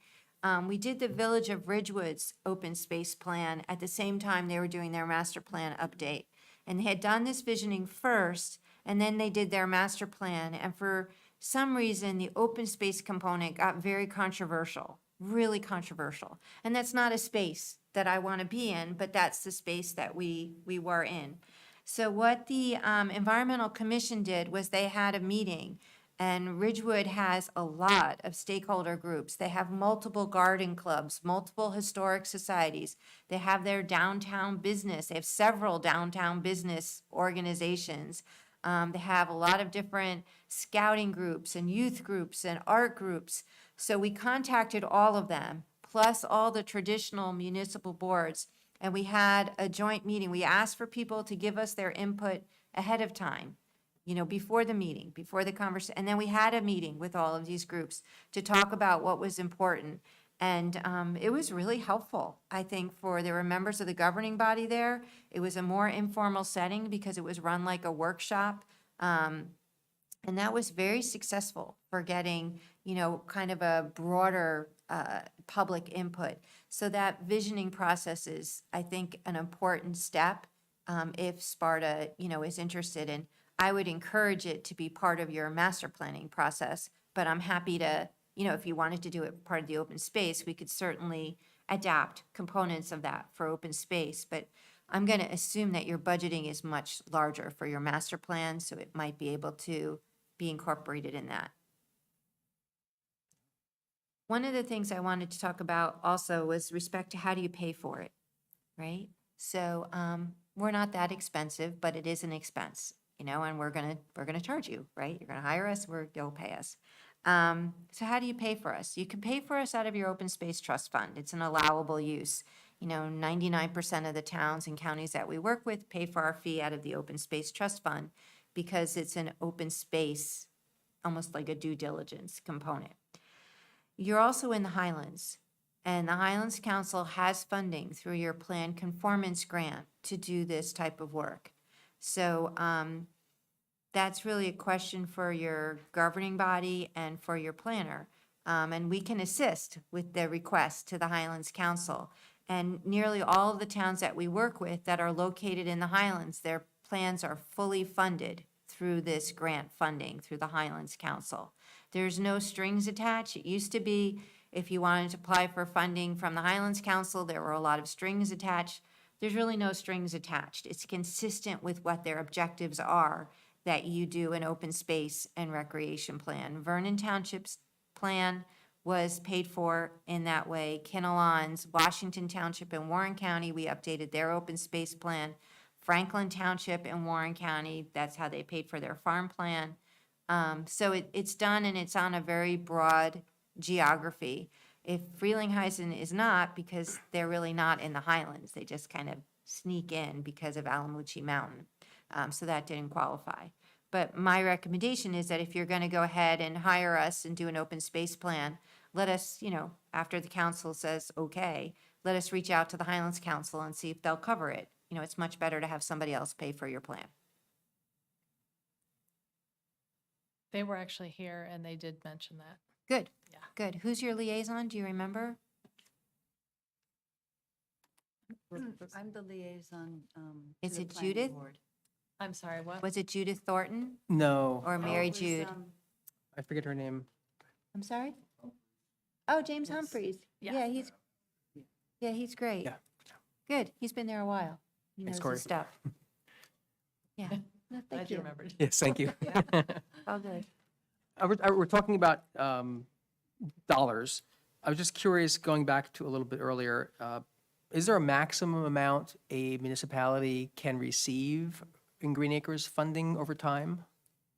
We did the Village of Ridgewood's open space plan at the same time they were doing their master plan update. And they had done this visioning first, and then they did their master plan. And for some reason, the open space component got very controversial, really controversial. And that's not a space that I want to be in, but that's the space that we were in. So what the Environmental Commission did was they had a meeting, and Ridgewood has a lot of stakeholder groups. They have multiple garden clubs, multiple historic societies. They have their downtown business. They have several downtown business organizations. They have a lot of different scouting groups and youth groups and art groups. So we contacted all of them, plus all the traditional municipal boards, and we had a joint meeting. We asked for people to give us their input ahead of time, before the meeting, before the conversation. And then we had a meeting with all of these groups to talk about what was important. And it was really helpful, I think, there were members of the governing body there. It was a more informal setting because it was run like a workshop. And that was very successful for getting, kind of a broader public input. So that visioning process is, I think, an important step if Sparta, is interested in. I would encourage it to be part of your master planning process, but I'm happy to, if you wanted to do it part of the open space, we could certainly adapt components of that for open space. But I'm going to assume that your budgeting is much larger for your master plan, so it might be able to be incorporated in that. One of the things I wanted to talk about also was respect to how do you pay for it, right? So we're not that expensive, but it is an expense, and we're gonna charge you, right? You're gonna hire us, you'll pay us. So how do you pay for us? You can pay for us out of your open space trust fund. It's an allowable use. 99% of the towns and counties that we work with pay for our fee out of the open space trust fund because it's an open space, almost like a due diligence component. You're also in the Highlands, and the Highlands Council has funding through your plan conformance grant to do this type of work. So that's really a question for your governing body and for your planner. And we can assist with the request to the Highlands Council. And nearly all of the towns that we work with that are located in the Highlands, their plans are fully funded through this grant funding through the Highlands Council. There's no strings attached. It used to be if you wanted to apply for funding from the Highlands Council, there were a lot of strings attached. There's really no strings attached. It's consistent with what their objectives are that you do an open space and recreation plan. Vernon Township's plan was paid for in that way. Kinnelon's, Washington Township and Warren County, we updated their open space plan. Franklin Township and Warren County, that's how they paid for their farm plan. So it's done, and it's on a very broad geography. If Frelinghuysen is not, because they're really not in the Highlands, they just kind of sneak in because of Alamucci Mountain. So that didn't qualify. But my recommendation is that if you're going to go ahead and hire us and do an open space plan, let us, after the council says okay, let us reach out to the Highlands Council and see if they'll cover it. It's much better to have somebody else pay for your plan. They were actually here and they did mention that. Good, Yeah. good. Who's your liaison? Do you remember? I'm the liaison. Is it Judith? I'm sorry, what? Was it Judith Thornton No, or Mary Jude? I forget her name. I'm sorry? Oh, James Humphreys. Yeah. He's great. Yeah. Good. He's been there a while. He Thanks, knows Corey. his stuff. Yeah. No, Glad thank you you. remembered. Yes, thank you. All good. We're talking about dollars. I was just curious, going back to a little bit earlier, is there a maximum amount a municipality can receive in Green Acres funding over time?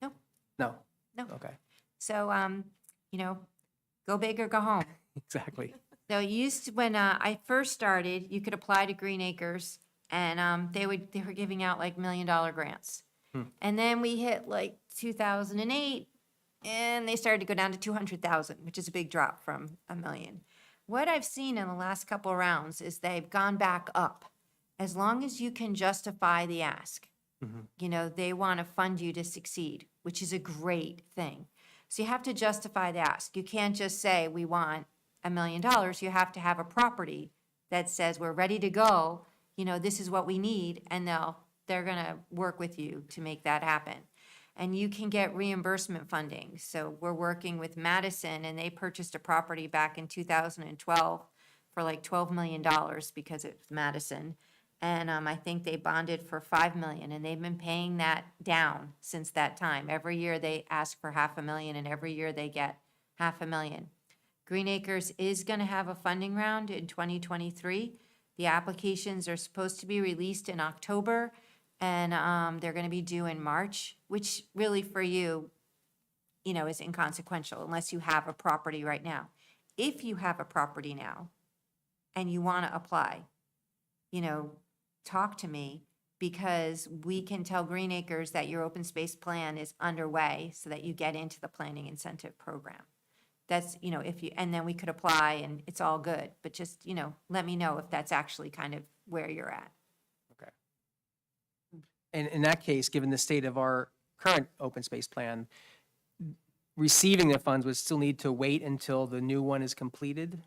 No. No? No. Okay, So, go big or go home. exactly. So it used to, when I first started, you could apply to Green Acres and they were giving out like $1 million grants. And then we hit like 2008 and they started to go down to 200,000, which is a big drop from $1 million. What I've seen in the last couple of rounds is they've gone back up. As long as you can justify the ask. They want to fund you to succeed, which is a great thing. So you have to justify the ask. You can't just say, we want $1 million. You have to have a property that says, we're ready to go, this is what we need, and they're going to work with you to make that happen. And you can get reimbursement funding. So we're working with Madison, and they purchased a property back in 2012 for like $12 million because it's Madison. And I think they bonded for $5 million, and they've been paying that down since that time. Every year they ask for $500,000, and every year they get $500,000. Green Acres is going to have a funding round in 2023. The applications are supposed to be released in October, and they're going to be due in March, which really for you, is inconsequential unless you have a property right now. If you have a property now and you want to apply, talk to me, because we can tell Green Acres that your open space plan is underway so that you get into the planning incentive program. That's, and then we could apply and it's all good, but just, let me know if that's actually kind of where you're at. Okay. And in that case, given the state of our current open space plan, receiving the funds would still need to wait until the new one is completed?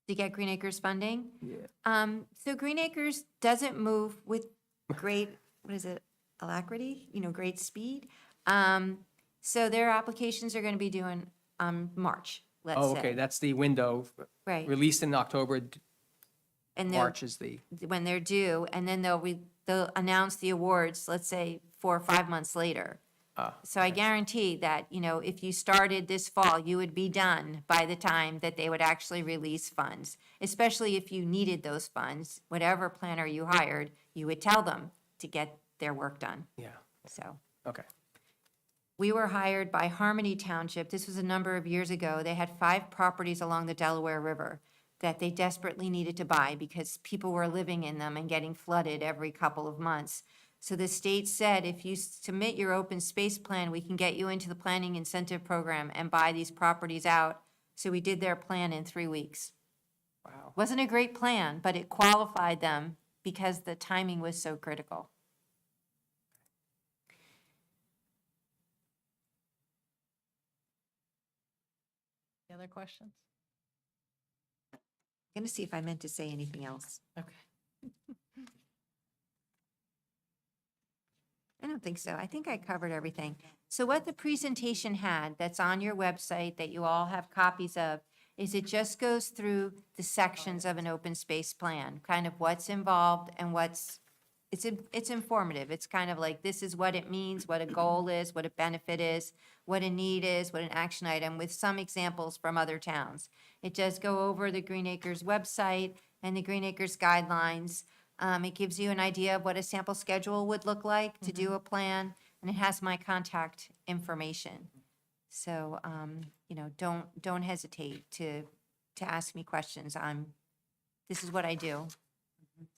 To get Green Acres funding? Yeah. So Green Acres doesn't move with great, alacrity, great speed. So their applications are going to be due in March, let's say. Oh, okay, that's the window, Right. released in October, And they'll- March is the, when they're due, and then they'll announce the awards, let's say 4 or 5 months later. So I guarantee that, if you started this fall, you would be done by the time that they would actually release funds, especially if you needed those funds. Whatever planner you hired, you would tell them to get their work done. yeah, So okay. we were hired by Harmony Township. This was a number of years ago. They had 5 properties along the Delaware River that they desperately needed to buy because people were living in them and getting flooded every couple of months. So the state said, if you submit your open space plan, we can get you into the planning incentive program and buy these properties out. So we did their plan in 3 weeks. Wow. Wasn't a great plan, but it qualified them because the timing was so critical. Any other questions? I'm going to see if I meant to say anything else. Okay. I don't think so. I think I covered everything. So what the presentation had that's on your website that you all have copies of is it just goes through the sections of an open space plan, kind of what's involved and it's informative. It's kind of like, this is what it means, what a goal is, what a benefit is, what a need is, what an action item, with some examples from other towns. It does go over the Green Acres website and the Green Acres guidelines. It gives you an idea of what a sample schedule would look like to do a plan, and it has my contact information. So, don't hesitate to ask me questions. This is what I do.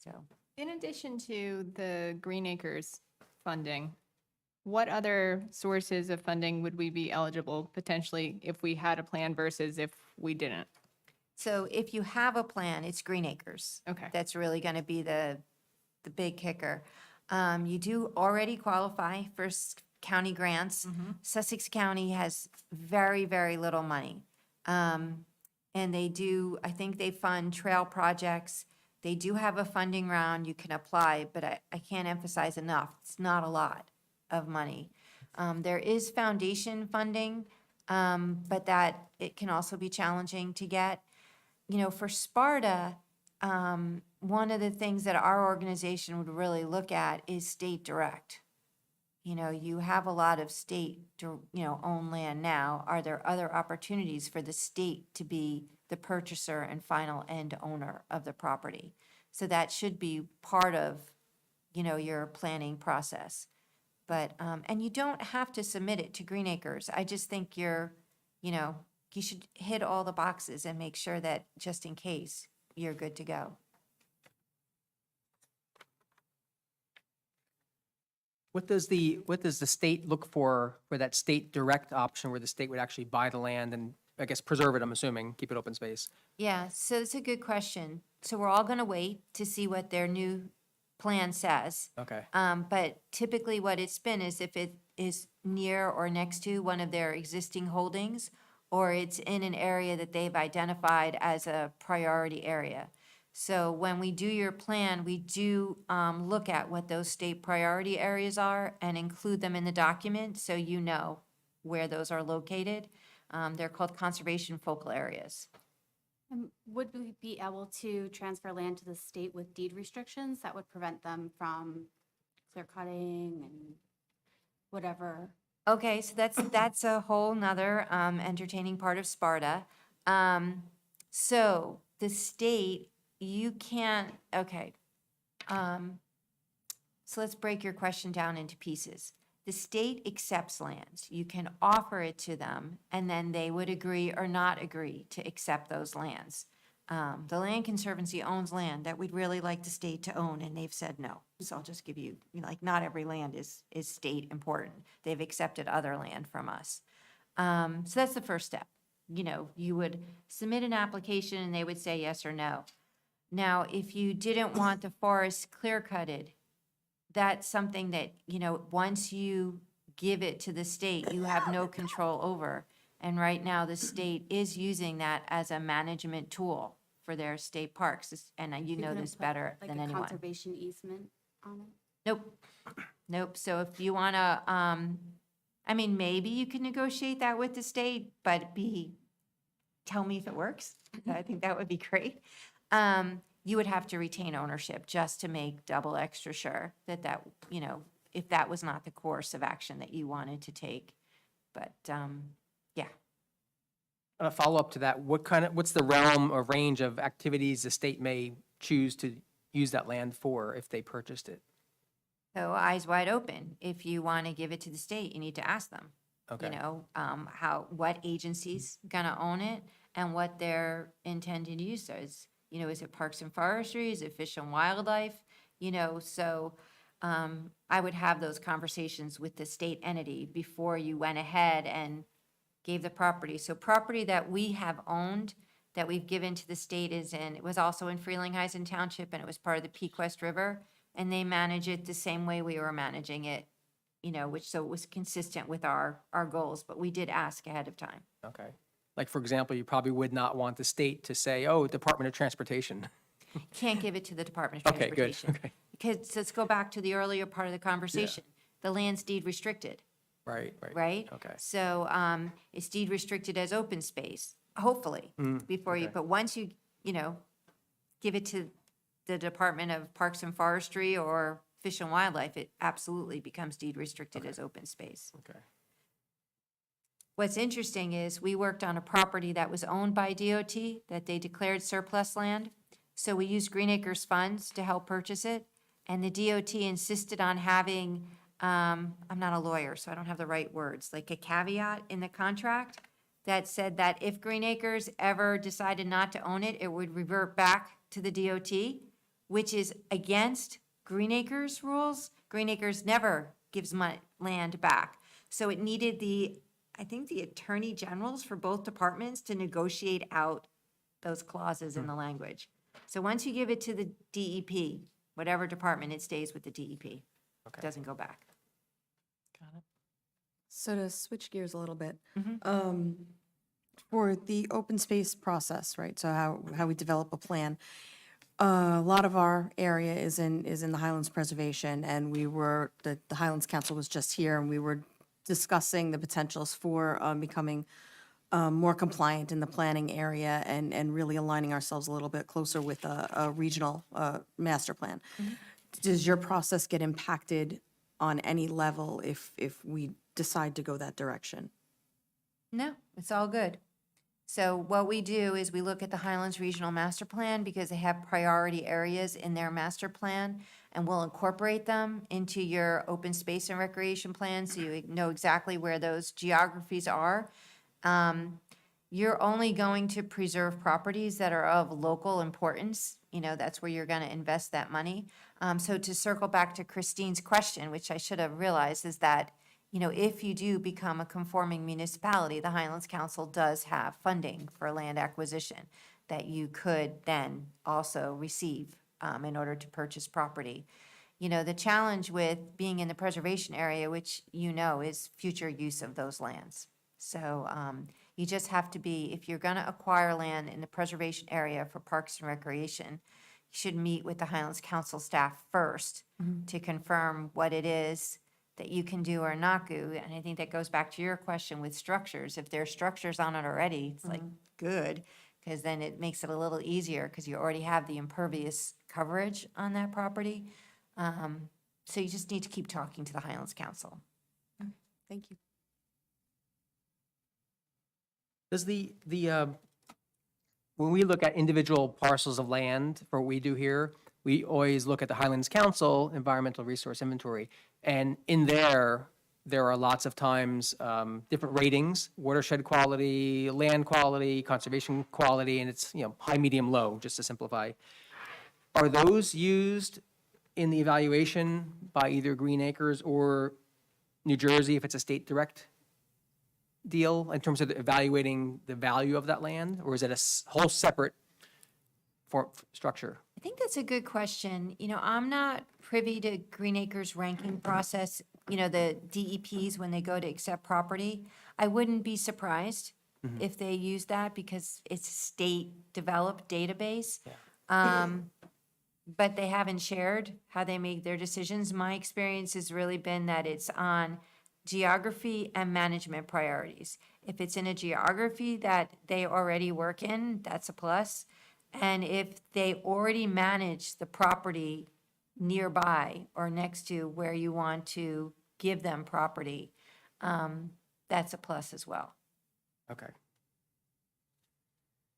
So, In addition to the Green Acres funding, what other sources of funding would we be eligible potentially if we had a plan versus if we didn't? so if you have a plan, it's Green Acres. Okay. That's really going to be the big kicker. You do already qualify for county grants. Sussex County has very, very little money. And they do, I think they fund trail projects. They do have a funding round you can apply, but I can't emphasize enough, it's not a lot of money. There is foundation funding, but that, it can also be challenging to get. You know, for Sparta, one of the things that our organization would really look at is state direct. You know, you have a lot of state, owned land now. Are there other opportunities for the state to be the purchaser and final end owner of the property? So that should be part of, your planning process. But, and you don't have to submit it to Green Acres. I just think you should hit all the boxes and make sure that, just in case, you're good to go. What does the state look for that state direct option where the state would actually buy the land and, I guess, preserve it, I'm assuming, keep it open space? Yeah, so it's a good question. So we're all gonna wait to see what their new plan says. Okay, But typically what it's been is if it is near or next to one of their existing holdings, or it's in an area that they've identified as a priority area. So when we do your plan, we do look at what those state priority areas are and include them in the document so you know where those are located. They're called conservation focal areas. Would we be able to transfer land to the state with deed restrictions that would prevent them from clear cutting and whatever? Okay, so that's a whole nother entertaining part of Sparta. So the state, you can't, okay. So let's break your question down into pieces. The state accepts lands. You can offer it to them, and then they would agree or not agree to accept those lands. The Land Conservancy owns land that we'd really like the state to own, and they've said no. So I'll just give you, not every land is state important. They've accepted other land from us. So that's the first step. You would submit an application, and they would say yes or no. Now, if you didn't want the forest clear-cutted, that's something that, once you give it to the state, you have no control over. And right now, the state is using that as a management tool for their state parks. And you know this better Like than a anyone. conservation easement on it? Nope. So if you want to, maybe you can negotiate that with the state, but tell me if it works. I think that would be great. You would have to retain ownership just to make double extra sure that, if that was not the course of action that you wanted to take. But, yeah. and a follow-up to that, what's the realm or range of activities the state may choose to use that land for if they purchased it? So eyes wide open. If you want to give it to the state, you need to ask them. Okay. What agency's gonna own it and what their intended use is. Is it Parks and Forestry? Is it Fish and Wildlife? So I would have those conversations with the state entity before you went ahead and gave the property. So property that we have owned, that we've given to the state it was also in Frelinghuysen Township, and it was part of the Peak West River, and they manage it the same way we were managing it, so it was consistent with our goals, but we did ask ahead of time. Okay. Like, for example, you probably would not want the state to say, oh, Department of Transportation. Can't give it to the Department of Okay, good. Transportation. Okay. Because let's go back to the earlier part of the conversation. The land's deed restricted, Right. right? Okay. So it's deed restricted as open space, hopefully, before you, okay. but once you, give it to the Department of Parks and Forestry or Fish and Wildlife, it absolutely becomes deed restricted as open space. Okay. What's interesting is we worked on a property that was owned by DOT that they declared surplus land. So we used Green Acres funds to help purchase it. And the DOT insisted on having, I'm not a lawyer, so I don't have the right words, like a caveat in the contract that said that if Green Acres ever decided not to own it, it would revert back to the DOT, which is against Green Acres rules. Green Acres never gives land back. So it needed I think the attorney generals for both departments to negotiate out those clauses in the language. So once you give it to the DEP, whatever department, it stays with the DEP. It doesn't go back. Got it. So to switch gears a little bit, for the open space process, right? So how we develop a plan. A lot of our area is in the Highlands Preservation, and the Highlands Council was just here, and we were discussing the potentials for becoming more compliant in the planning area and really aligning ourselves a little bit closer with a regional master plan. Does your process get impacted on any level if we decide to go that direction? No, it's all good. So what we do is we look at the Highlands Regional Master Plan because they have priority areas in their master plan, and we'll incorporate them into your open space and recreation plan so you know exactly where those geographies are. You're only going to preserve properties that are of local importance. You know, that's where you're going to invest that money. So to circle back to Christine's question, which I should have realized, is that, you know, if you do become a conforming municipality, the Highlands Council does have funding for land acquisition that you could then also receive in order to purchase property. You know, the challenge with being in the preservation area, which you know is future use of those lands. So you just have to be, if you're going to acquire land in the preservation area for parks and recreation, you should meet with the Highlands Council staff first to confirm what it is that you can do or not do. And I think that goes back to your question with structures. If there are structures on it already, it's like, good, because then it makes it a little easier because you already have the impervious coverage on that property. So you just need to keep talking to the Highlands Council. Thank you. Does when we look at individual parcels of land for what we do here, we always look at the Highlands Council Environmental Resource Inventory. And in there are lots of times different ratings: watershed quality, land quality, conservation quality, and it's, you know, high, medium, low, just to simplify. Are those used in the evaluation by either Green Acres or New Jersey if it's a state direct deal in terms of evaluating the value of that land, or is it a whole separate structure? I think that's a good question. You know, I'm not privy to Green Acres ranking process, you know, the DEPs when they go to accept property. I wouldn't be surprised if they use that because it's a state-developed database. But they haven't shared how they make their decisions. My experience has really been that it's on geography and management priorities. If it's in a geography that they already work in, that's a plus. And if they already manage the property nearby or next to where you want to give them property, that's a plus as well. Okay.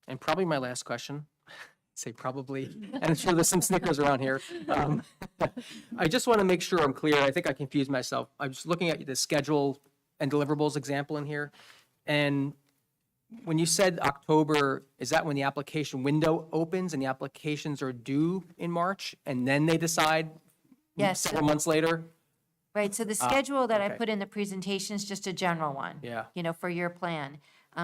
And probably my last question, say probably, and I'm sure there's some snickers around here. I just want to make sure I'm clear. I think I confused myself. I was looking at the schedule and deliverables example in here. And when you said October, is that when the application window opens and the applications are due in March and then they decide Yes. several months later? Right, so the schedule that I okay. put in the presentation is just a general one. Yeah. You know, for your plan,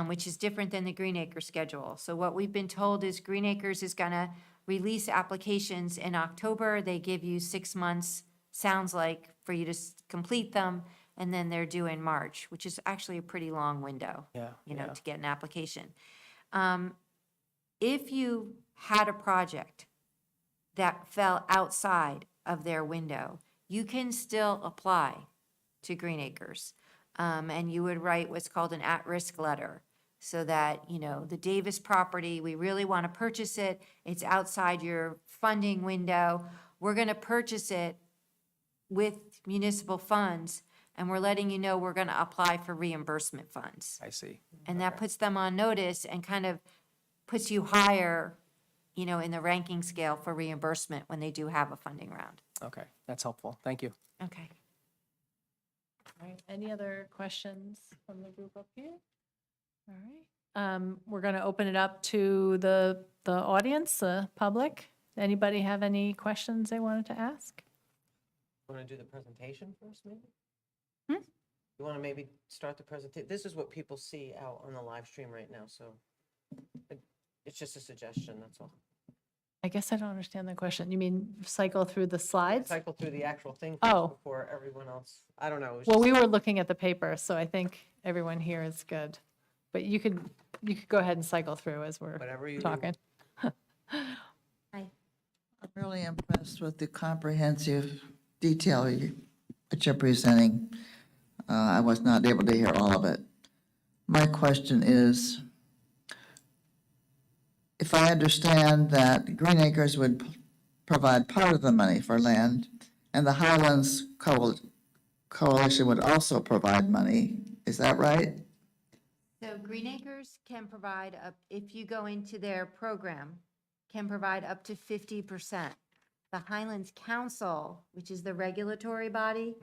which is different than the Green Acre schedule. So what we've been told is Green Acres is gonna release applications in October. They give you 6 months, sounds like, for you to complete them, and then they're due in March, which is actually a pretty long window. Yeah, You know, yeah. to get an application. If you had a project that fell outside of their window, you can still apply to Green Acres. And you would write what's called an at-risk letter, so that, you know, the Davis property, we really want to purchase it. It's outside your funding window. We're going to purchase it with municipal funds, and we're letting you know we're going to apply for reimbursement funds. I see. And that puts them on notice and kind of puts you higher, you know, in the ranking scale for reimbursement when they do have a funding round. Okay, that's helpful. Thank you. Okay. All right, any other questions from the group up here? All right, we're going to open it up to the audience, the public. Anybody have any questions they wanted to ask? Want to do the presentation first, maybe? Hmm? You want to maybe start the presentation? This is what people see out on the live stream right now, so it's just a suggestion, that's all. I guess I don't understand the question. You mean cycle through the slides? Cycle through the actual thing Oh. first before everyone else. I don't know. it was Well, just- we were looking at the paper, so I think everyone here is good. But you could go ahead and cycle through as we're Whatever you- talking. Hi. I'm really impressed with the comprehensive detail that you're presenting. I was not able to hear all of it. My question is, if I understand that Green Acres would provide part of the money for land, and the Highlands Coalition would also provide money, is that right? So Green Acres can provide up, if you go into their program, can provide up to 50%. The Highlands Council, which is the regulatory body,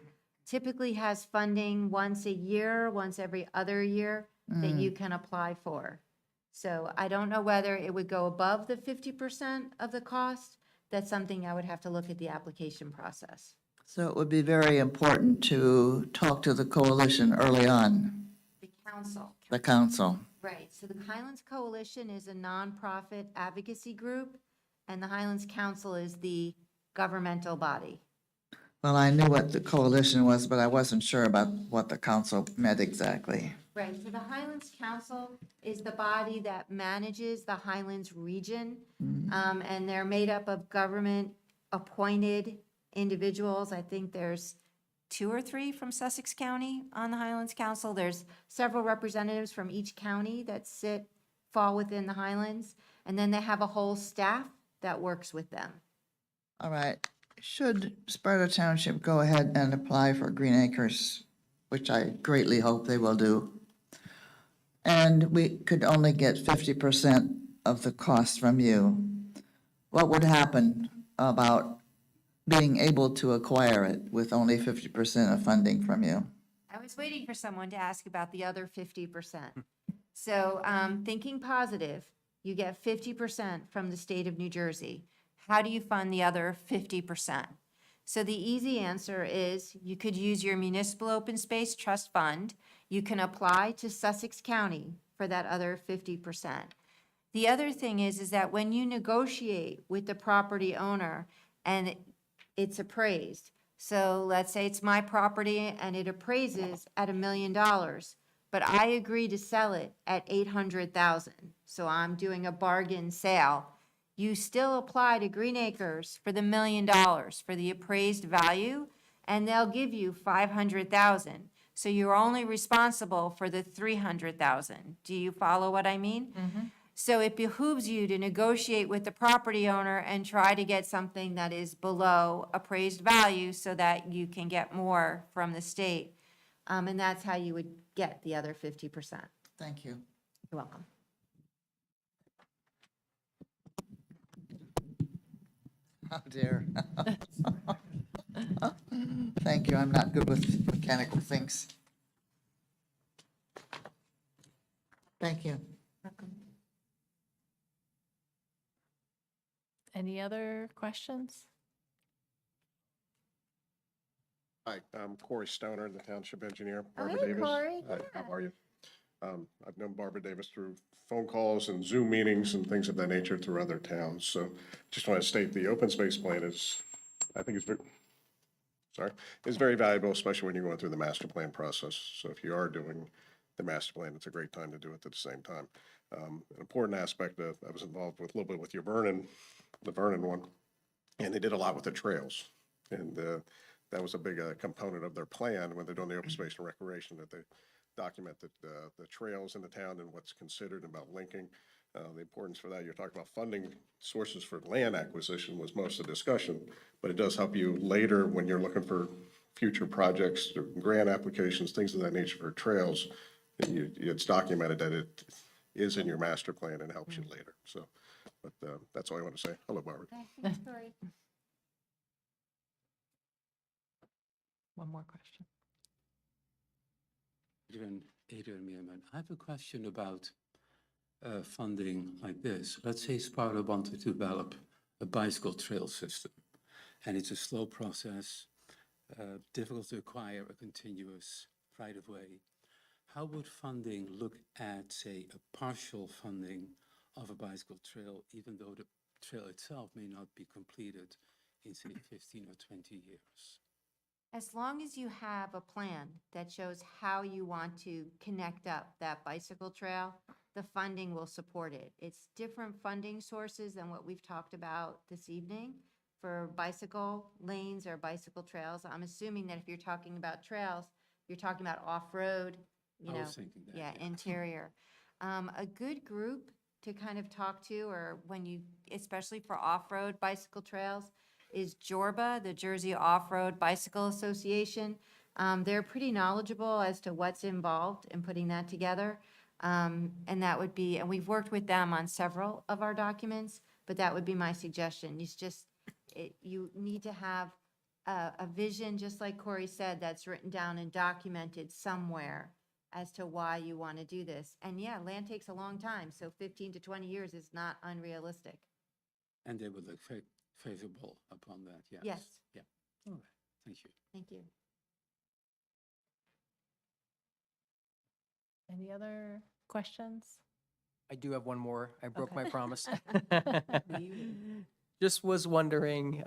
typically has funding once a year, once every other year that you can apply for. So I don't know whether it would go above the 50% of the cost. That's something I would have to look at the application process. So it would be very important to talk to the coalition early on, The council. the council. Right, so the Highlands Coalition is a nonprofit advocacy group, and the Highlands Council is the governmental body. Well, I knew what the coalition was, but I wasn't sure about what the council meant exactly. Right, so the Highlands Council is the body that manages the Highlands region, and they're made up of government-appointed individuals. I think there's 2 or 3 from Sussex County on the Highlands Council. There's several representatives from each county that fall within the Highlands, and then they have a whole staff that works with them. All right. Should Sparta Township go ahead and apply for Green Acres, which I greatly hope they will do, and we could only get 50% of the cost from you, what would happen about being able to acquire it with only 50% of funding from you? I was waiting for someone to ask about the other 50%. So thinking positive, you get 50% from the state of New Jersey. How do you fund the other 50%? So the easy answer is you could use your municipal open space trust fund. You can apply to Sussex County for that other 50%. The other thing is that when you negotiate with the property owner and it's appraised, so let's say it's my property and it appraises at $1 million, but I agree to sell it at $800,000. So I'm doing a bargain sale. You still apply to Green Acres for the $1 million for the appraised value, and they'll give you $500,000. So you're only responsible for the $300,000. Do you follow what I mean? So it behooves you to negotiate with the property owner and try to get something that is below appraised value so that you can get more from the state. And that's how you would get the other 50%. Thank you. You're welcome. Oh, dear. Thank you. I'm not good with mechanical things. Thank you. Any other questions? Hi, I'm Corey Stoner, the township engineer. Oh, Barbara hey, Davis. Corey. Hi, how are you? I've known Barbara Davis through phone calls and Zoom meetings and things of that nature through other towns. So just want to state the open space plan is, I think is very valuable, especially when you're going through the master plan process. So if you are doing the master plan, it's a great time to do it at the same time. An important aspect that I was involved with a little bit with the Vernon one, and they did a lot with the trails. And that was a big component of their plan when they're doing the open space and recreation, that they document the trails in the town and what's considered about linking. The importance for that, you're talking about funding sources for land acquisition was most of the discussion, but it does help you later when you're looking for future projects, or grant applications, things of that nature for trails. It's documented that it is in your master plan and helps you later. So, but that's all I want to say. Hello, Barbara. Okay, thanks, Corey. One more question. Adrian Meerman. I have a question about funding like this. Let's say Sparta wanted to develop a bicycle trail system, and it's a slow process, difficult to acquire a continuous right-of-way. How would funding look at, say, a partial funding of a bicycle trail, even though the trail itself may not be completed in, say, 15 or 20 years. As long as you have a plan that shows how you want to connect up that bicycle trail, the funding will support it. It's different funding sources than what we've talked about this evening for bicycle lanes or bicycle trails. I'm assuming that if you're talking about trails, you're talking about off-road, you I know. was thinking that, Yeah, yeah. interior. A good group to kind of talk to, or when you, especially for off-road bicycle trails, is JORBA, the Jersey Off-Road Bicycle Association. They're pretty knowledgeable as to what's involved in putting that together. And that would be, and we've worked with them on several of our documents, but that would be my suggestion. You need to have a vision, just like Corey said, that's written down and documented somewhere as to why you want to do this. And yeah, land takes a long time, so 15 to 20 years is not unrealistic. And they would look favorable upon that, yes. Yes. Yeah, all right, thank you. Thank you. Any other questions? I do have one more. I broke Okay. my promise. Just was wondering,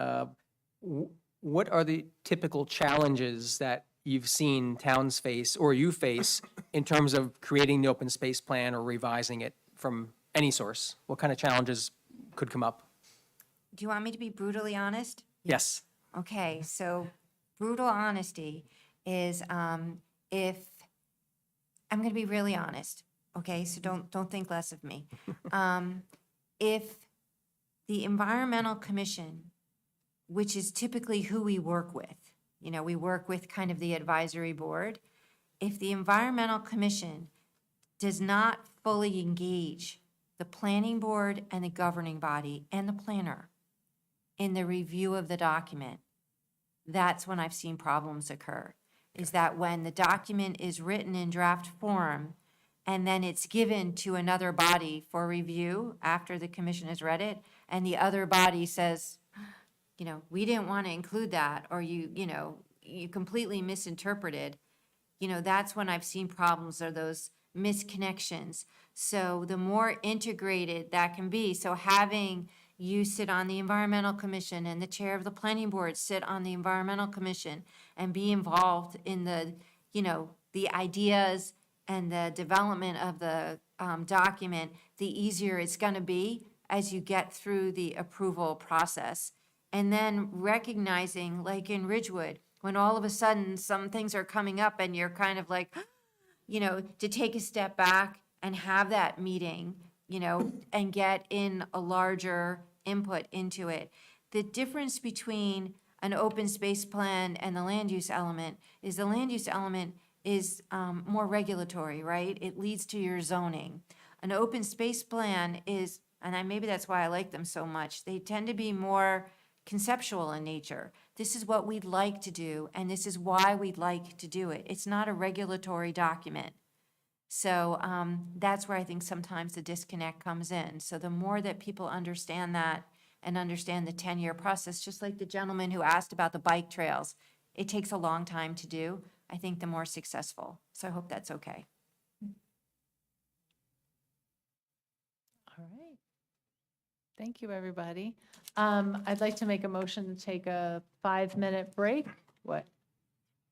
what are the typical challenges that you've seen towns face or you face in terms of creating the open space plan or revising it from any source? What kind of challenges could come up? Do you want me to be brutally honest? Yes. Okay, so brutal honesty is if I'm going to be really honest. Okay, so don't think less of me. If the Environmental Commission, which is typically who we work with, you know, we work with kind of the advisory board. If the Environmental Commission does not fully engage the planning board and the governing body and the planner in the review of the document, that's when I've seen problems occur. Is that when the document is written in draft form and then it's given to another body for review after the commission has read it, and the other body says, you know, we didn't want to include that, or you completely misinterpreted, you know, that's when I've seen problems, or those misconnections. So the more integrated that can be, so having you sit on the Environmental Commission and the chair of the planning board sit on the Environmental Commission and be involved in the, you know, the ideas and the development of the document, the easier it's going to be as you get through the approval process. And then recognizing, like in Ridgewood, when all of a sudden some things are coming up and you're kind of like, you know, to take a step back and have that meeting, you know, and get in a larger input into it. The difference between an open space plan and the land use element is the land use element is more regulatory, right? It leads to your zoning. An open space plan is, and maybe that's why I like them so much, they tend to be more conceptual in nature. This is what we'd like to do, and this is why we'd like to do it. It's not a regulatory document. So that's where I think sometimes the disconnect comes in. So the more that people understand that and understand the 10-year process, just like the gentleman who asked about the bike trails, it takes a long time to do. I think the more successful. So I hope that's okay. All right. Thank you, everybody. I'd like to make a motion to take a 5-minute break. What?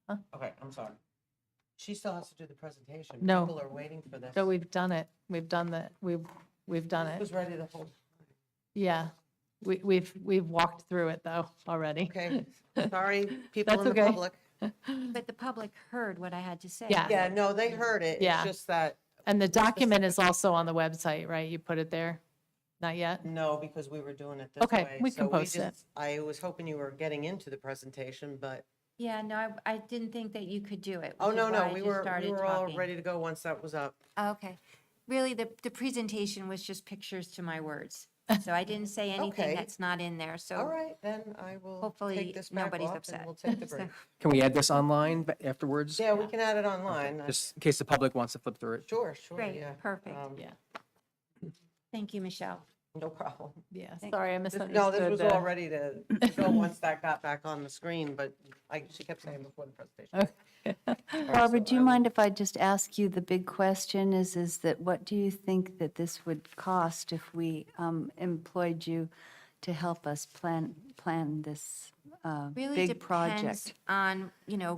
Okay, I'm sorry. She still has to do the presentation. No. People are waiting for this. So we've done it. We've done that. We've done This it. was ready the whole, Yeah. We've walked through it though already. okay. Sorry, people That's in the okay. public. But the public heard what I had to say. Yeah. Yeah, no, they heard it. Yeah. It's just that, And the document is also on the website, right? You put it there? Not yet? no, because we were doing it this Okay, way. we can So post it. just- I was hoping you were getting into the presentation, but, Yeah, no, I didn't think that you could do it. oh, which no, is why no, I we just were started all talking. ready to go once that was up. Okay. Really, the presentation was just pictures to my words. So I didn't say anything Okay. that's not in there, so. All right, then I will Hopefully take this back nobody's off and upset. we'll take the So- break. Can we add this online afterwards? Yeah, we can add it online. Just in case the public wants to flip through it. Sure, sure, Great, yeah. perfect. Um, Yeah. Thank you, Michelle. No problem. Yeah, sorry, I No, misunderstood. this was the- all ready to go once that got back on the screen, but like she kept saying before the presentation. Barbara, so do you I will- mind if I just ask you the big question is that what do you think that this would cost if we employed you to help us plan this Really big depends project? on,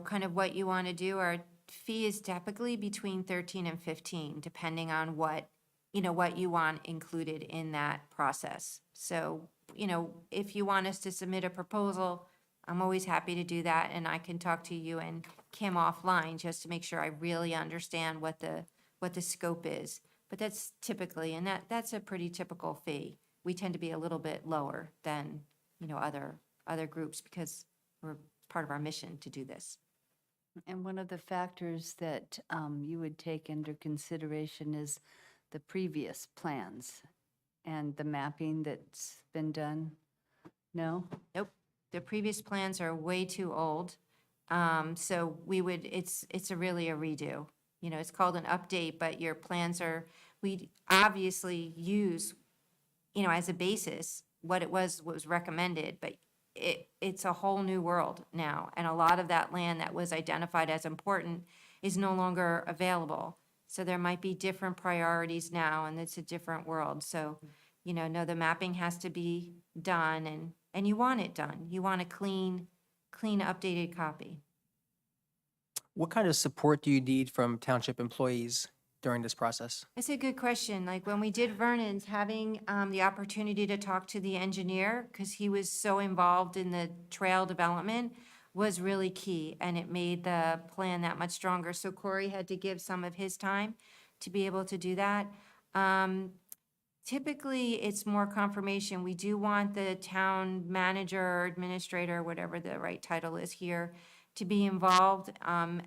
kind of what you want to do. Our fee is typically between 13 and 15, depending on what you want included in that process. So, if you want us to submit a proposal, I'm always happy to do that, and I can talk to you and Kim offline just to make sure I really understand what the scope is. But that's typically, and that's a pretty typical fee. We tend to be a little bit lower than, other groups because we're part of our mission to do this. And one of the factors that you would take into consideration is the previous plans and the mapping that's been done? No? Nope, the previous plans are way too old. So it's really a redo. It's called an update, but your plans we obviously use, as a basis, what was recommended, but it's a whole new world now. And a lot of that land that was identified as important is no longer available. So there might be different priorities now, and it's a different world. So, no, the mapping has to be done, and you want it done. You want a clean, updated copy. What kind of support do you need from township employees during this process? That's a good question. Like when we did Vernon's, having the opportunity to talk to the engineer, because he was so involved in the trail development, was really key, and it made the plan that much stronger. So Corey had to give some of his time to be able to do that. Typically, it's more confirmation. We do want the town manager, administrator, whatever the right title is here, to be involved,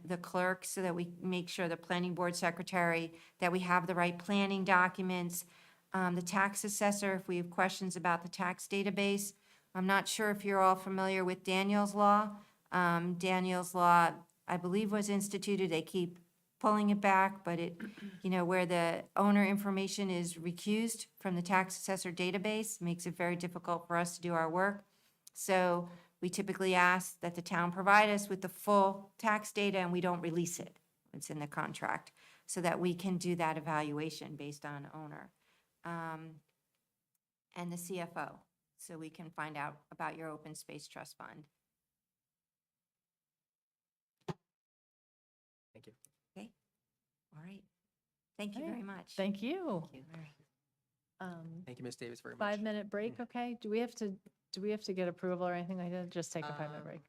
the clerk, so that we make sure the planning board secretary, that we have the right planning documents, the tax assessor, if we have questions about the tax database. I'm not sure if you're all familiar with Daniel's Law. Daniel's Law, I believe, was instituted. They keep pulling it back, but where the owner information is recused from the tax assessor database, makes it very difficult for us to do our work. So we typically ask that the town provide us with the full tax data, and we don't release it. It's in the contract, so that we can do that evaluation based on owner. And the CFO, so we can find out about your open space trust fund. Thank you. Okay, all right. Thank you very much. Thank you. All right. Thank you, Ms. Davis, very much. 5-minute break, okay? Do we have to get approval or anything like that? Just take a 5-minute break?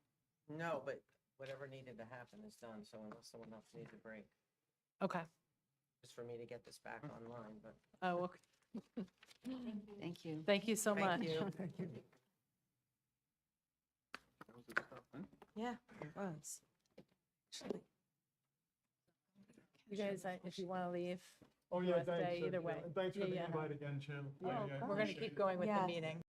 No, but whatever needed to happen is done, so unless someone else needs a break, Okay. just for me to get this back online, but. Oh, okay. Thank you. Thank you so much. Thank you. Yeah, it was. You guys, if you want to leave, Oh, you yeah, wanna thanks. stay either way. Thanks for Yeah, the yeah. invite again, Jim. we're going to keep going with the Yes. meeting.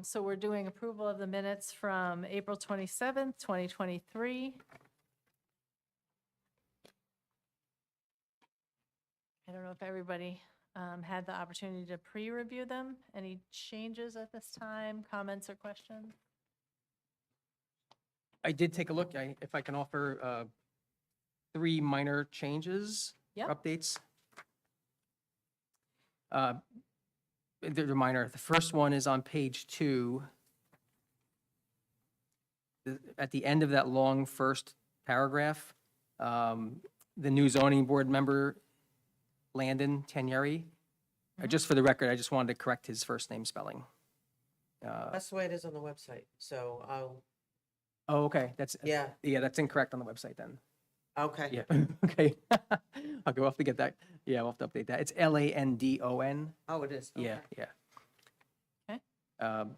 So we're doing approval of the minutes from April 27th, 2023. I don't know if everybody had the opportunity to pre-review them. Any changes at this time, comments or questions? I did take a look, if I can offer 3 minor changes, or Yep. updates. They're minor. The first one is on page 2. At the end of that long first paragraph, the new zoning board member, Landon Tanieri. Just for the record, I just wanted to correct his first name spelling. That's the way it is on the website, so I'll, Oh, okay, yeah, that's incorrect on the website then. okay. Yeah, okay. We'll have to get that, yeah, we'll have to update that. It's Landon. Oh, it is, Yeah, okay. yeah. Okay.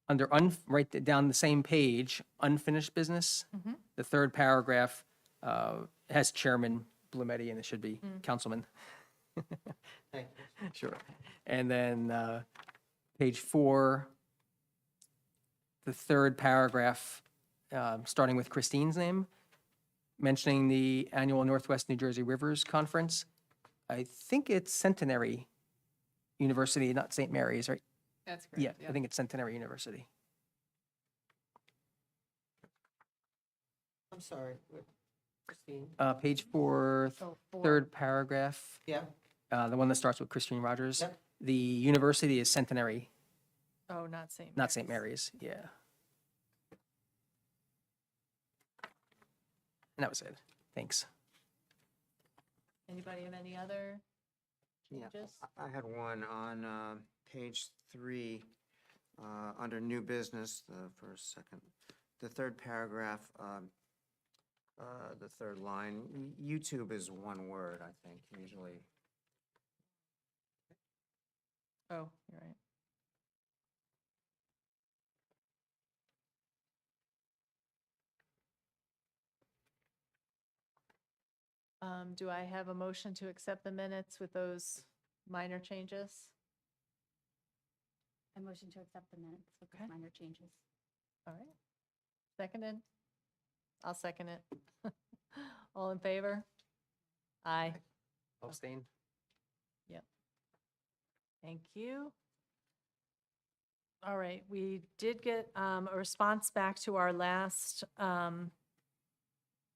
Under, right down the same page, unfinished business, Mhm. the third paragraph has Chairman Blumetti, and it should be Councilman. Thank you. Sure. And then page 4, the third paragraph, starting with Christine's name, mentioning the annual Northwest New Jersey Rivers Conference. I think it's Centenary University, not St. Mary's, right? That's correct. Yeah, I think it's Centenary University. I'm sorry, Christine. Page 4, So four. third paragraph, Yeah, the one that starts with Christine Rogers. Yep. The university is Centenary, Oh, not St. not St. Mary's, yeah. And that was it. Thanks. Anybody have any other Yeah, changes? I had one on page 3, under new business, the first, second, the third paragraph, the third line. YouTube is one word, I think, usually. Oh, you're right. Do I have a motion to accept the minutes with those minor changes? I motion to accept the minutes with Okay. those minor changes. All right. Seconded? I'll second it. All in favor? Aye. Abstain. Thank you. All right, we did get a response back to our last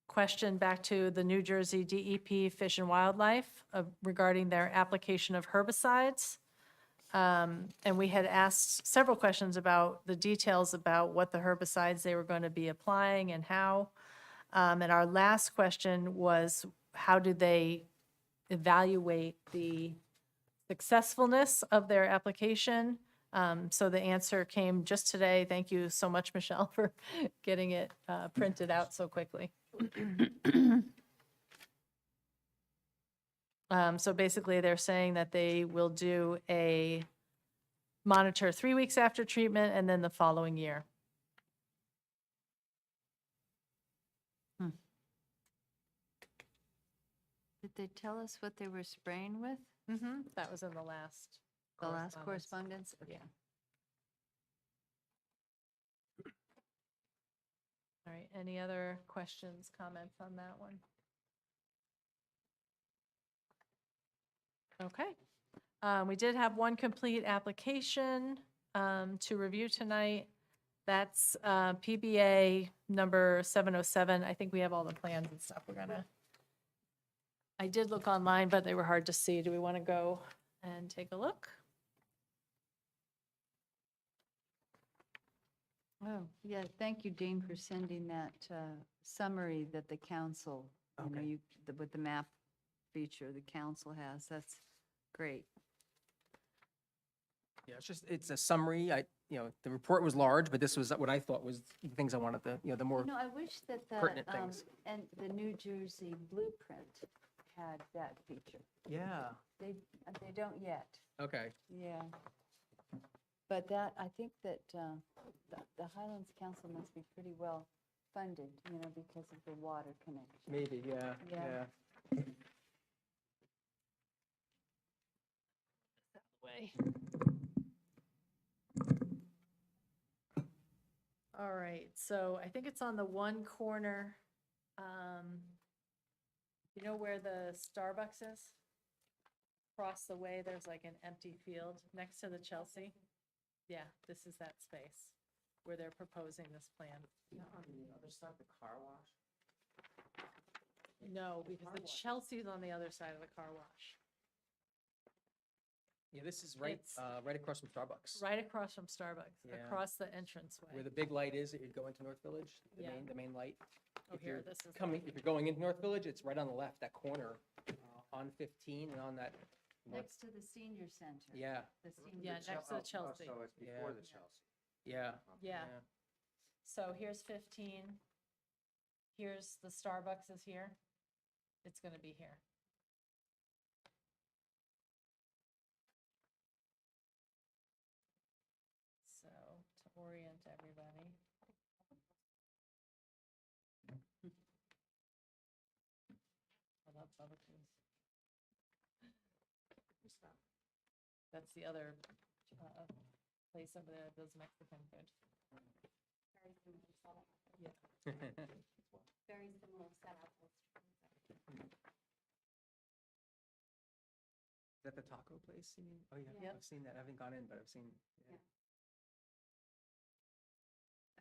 question back to the New Jersey DEP Fish and Wildlife regarding their application of herbicides. And we had asked several questions about the details about what the herbicides they were going to be applying and how. And our last question was, how did they evaluate the successfulness of their application? So the answer came just today. Thank you so much, Michelle, for getting it printed out so quickly. So basically, they're saying that they will do a monitor 3 weeks after treatment and then the following year. Did they tell us what they were spraying with? That was in the last. The last correspondence? Okay. Yeah. All right, any other questions, comments on that one? Okay. We did have one complete application to review tonight. That's PBA number 707. I think we have all the plans and stuff. We're gonna. I did look online, but they were hard to see. Do we want to go and take a look? Oh, yeah, thank you, Dean, for sending that summary that the council, Okay. with the map feature the council has. That's great. Yeah, it's a summary. The report was large, but this was what I thought was the things I wanted to, the more, You know, I wish that the, pertinent things. and the New Jersey blueprint had that feature. yeah, They don't yet. okay. Yeah. But that, I think that the Highlands Council must be pretty well funded, because of the water connection. Maybe, yeah, Yeah. yeah. Way. right, so I think it's on the one corner, you know where the Starbucks is? Across the way, there's like an empty field next to the Chelsea. Yeah, this is that space where they're proposing this plan. On the other side of the car wash? No, because the Chelsea's on the other side of the car wash, Yeah, this is right, It's- right across from Starbucks. right across from Starbucks, Yeah. across the entranceway. Where the big light is that you'd go into North Village, Yeah. the main light. Oh, If here, you're this is. coming, if you're going into North Village, it's right on the left, that corner, on 15 and on that north, Next to the senior center. yeah, The senior. Yeah, next to the Chelsea. So it's Yeah. before the Chelsea. yeah. Yeah. So here's 15. Here's the Starbucks is here. It's gonna be here. So to orient everybody. I love Bubba-Tees. That's the other place over there that does Mexican food. Very similar setup. Yeah. Very similar setup. Is that the taco place you mean? Oh, yeah, Yep. I've seen that. I haven't gone in, but I've seen, yeah.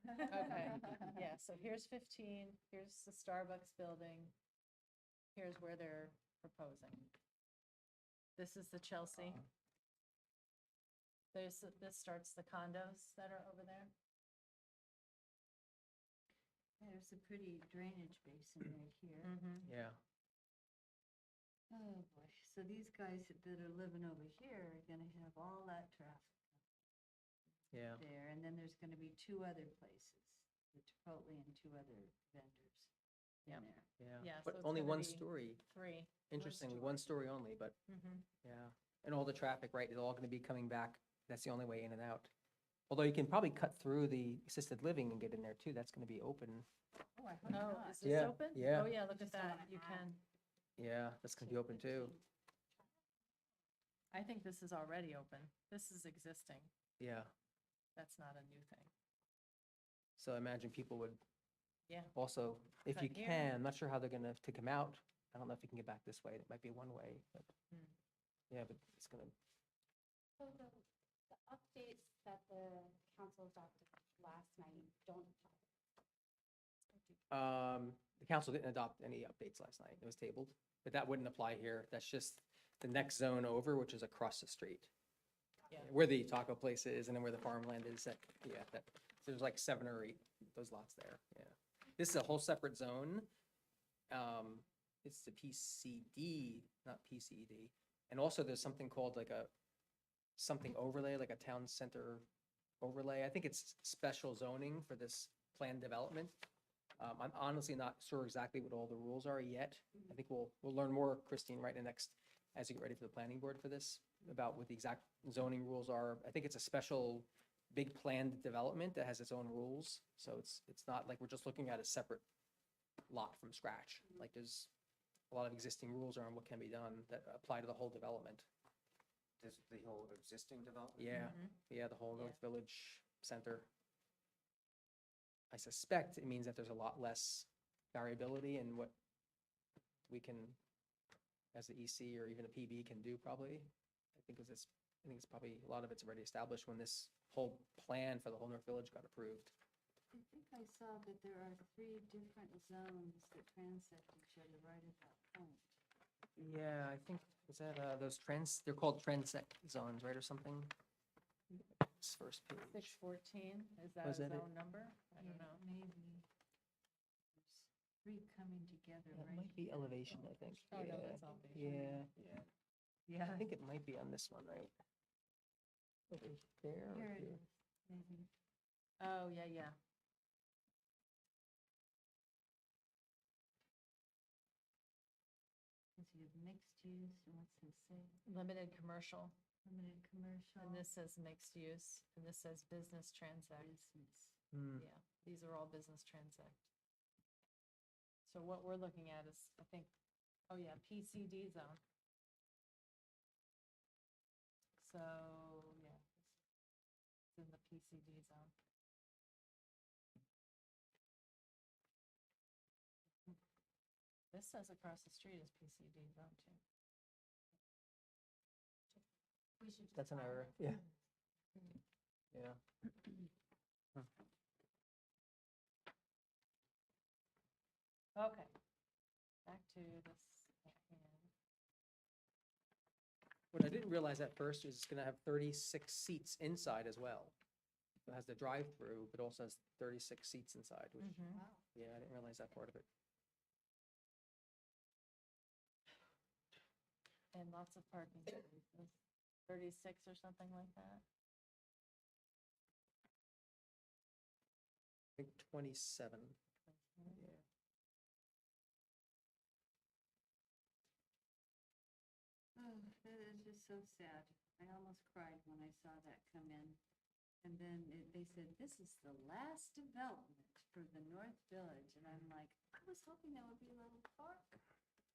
Okay, yeah, so here's 15, here's the Starbucks building, here's where they're proposing. This is the Chelsea. This starts the condos that are over there. There's a pretty drainage basin right here. Yeah, Oh, boy. So these guys that are living over here are gonna have all that traffic yeah. there. And then there's gonna be two other places, the Chipotle and two other vendors in Yep. there. Yeah, Yeah, but so it's only gonna one be story, 3. interestingly, one story only, but, Mhm. yeah. And all the traffic, right, is all gonna be coming back, that's the only way in and out. Although you can probably cut through the assisted living and get in there too, that's gonna be open. Oh, I hope Oh, not. is this Yeah, open? yeah. Oh, yeah, look at Just don't that, wanna you add. can. Yeah, that's gonna be open too. I think this is already open. This is existing. Yeah, That's not a new thing. so I imagine people would Yeah. also, if Cut you here. can, I'm not sure how they're gonna, to come out, I don't know if you can get back this way, it might be one way, but, Hmm. yeah, but it's gonna, So the updates that the council adopted last night don't the council didn't adopt any updates last night, it was tabled, but that wouldn't apply here, that's just the next zone over, which is across the street. Yeah. Where the taco place is, and then where the farmland is, that, yeah, that, there's like 7 or 8, those lots there, yeah. This is a whole separate zone, it's the PCD, not PCED, and also there's something called like something overlay, like a town center overlay, I think it's special zoning for this planned development. I'm honestly not sure exactly what all the rules are yet. I think we'll learn more, Christine, right in the next, as you get ready for the planning board for this, about what the exact zoning rules are. I think it's a special, big planned development that has its own rules. So it's not like we're just looking at a separate lot from scratch. Like there's a lot of existing rules around what can be done that apply to the whole development. This, the whole existing development? Yeah, yeah, the whole North Village Center. I suspect it means that there's a lot less variability in what we can, as the EC or even a PB can do probably. I think it's probably, a lot of it's already established when this whole plan for the whole North Village got approved. I think I saw that there are 3 different zones that transect each other right at that point. Yeah, I think, is that, they're called transect zones, right, or something? This first page. 614, is that a Was that it? zone number? I don't know. Maybe. There's 3 coming together That right might be here. elevation, I think. Oh, no, Yeah. that's elevation. Yeah, Yeah, I think it might be on this one, right? Over there or here it here? is, maybe. Oh, yeah, yeah. Because you have mixed use, and what's this say? Limited commercial, Limited commercial. and this says mixed use, and this says business transact. Business. Hmm. Yeah, these are all business transact. So what we're looking at is, I think, oh yeah, PCD zone. So, yeah, it's in the PCD zone. This says across the street is PCD zone too. We should just That's an file error, it. yeah. Yeah. Okay, back to this. What I didn't realize at first is it's gonna have 36 seats inside as well. It has the drive-through, but also has 36 seats inside, which, yeah, I didn't realize that part of it. And lots of parking spaces, 36 or something like that. I think 27. Yeah. Oh, that is just so sad. I almost cried when I saw that come in. And then they said, this is the last development for the North Village. And I'm like, I was hoping there would be a little park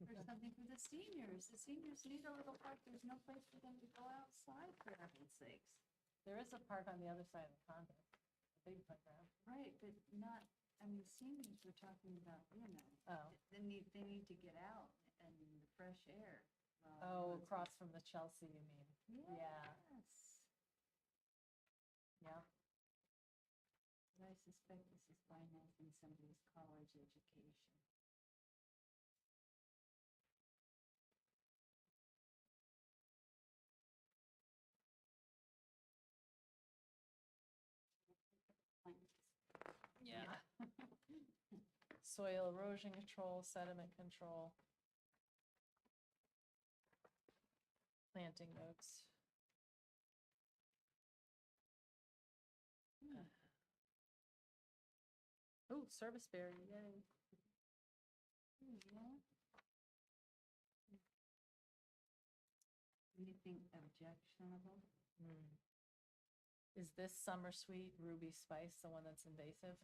or something for the seniors. The seniors need a little park. There's no place for them to go outside, for heaven's sakes. There is a park on the other side of the condo, a big playground. Right, but not, I mean, seniors were talking about, Oh. they need to get out and the fresh air. Oh, across from the Chelsea, you mean? Yeah. Yes. Yeah. But I suspect this is financing somebody's college education. Yeah. Soil erosion control, sediment control. Planting notes. Oh, service berry, yay. Yeah. Anything objectionable? Is this summer sweet ruby spice the one that's invasive?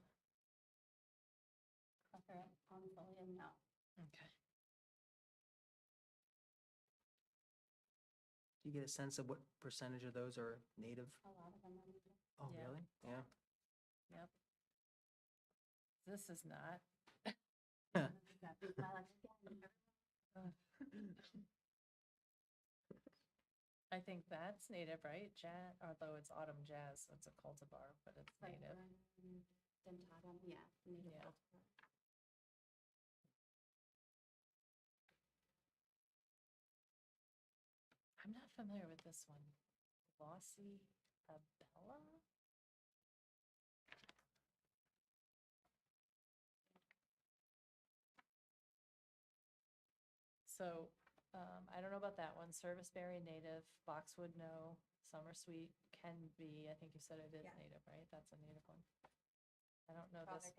No. Okay. Do you get a sense of what percentage of those are native? A lot of them are native. Oh, Yeah. really? Yeah. Yep. This is not. Got big lilacs again. I think that's native, right? Although it's autumn jazz, it's a cultivar, but it's native. Dentatum, yeah. native Yeah. cultivar. I'm not familiar with this one. Glossy abella? So, I don't know about that one. Service berry native, boxwood no, summer sweet can be, I think you said it is native, right? That's a native one. I don't know this.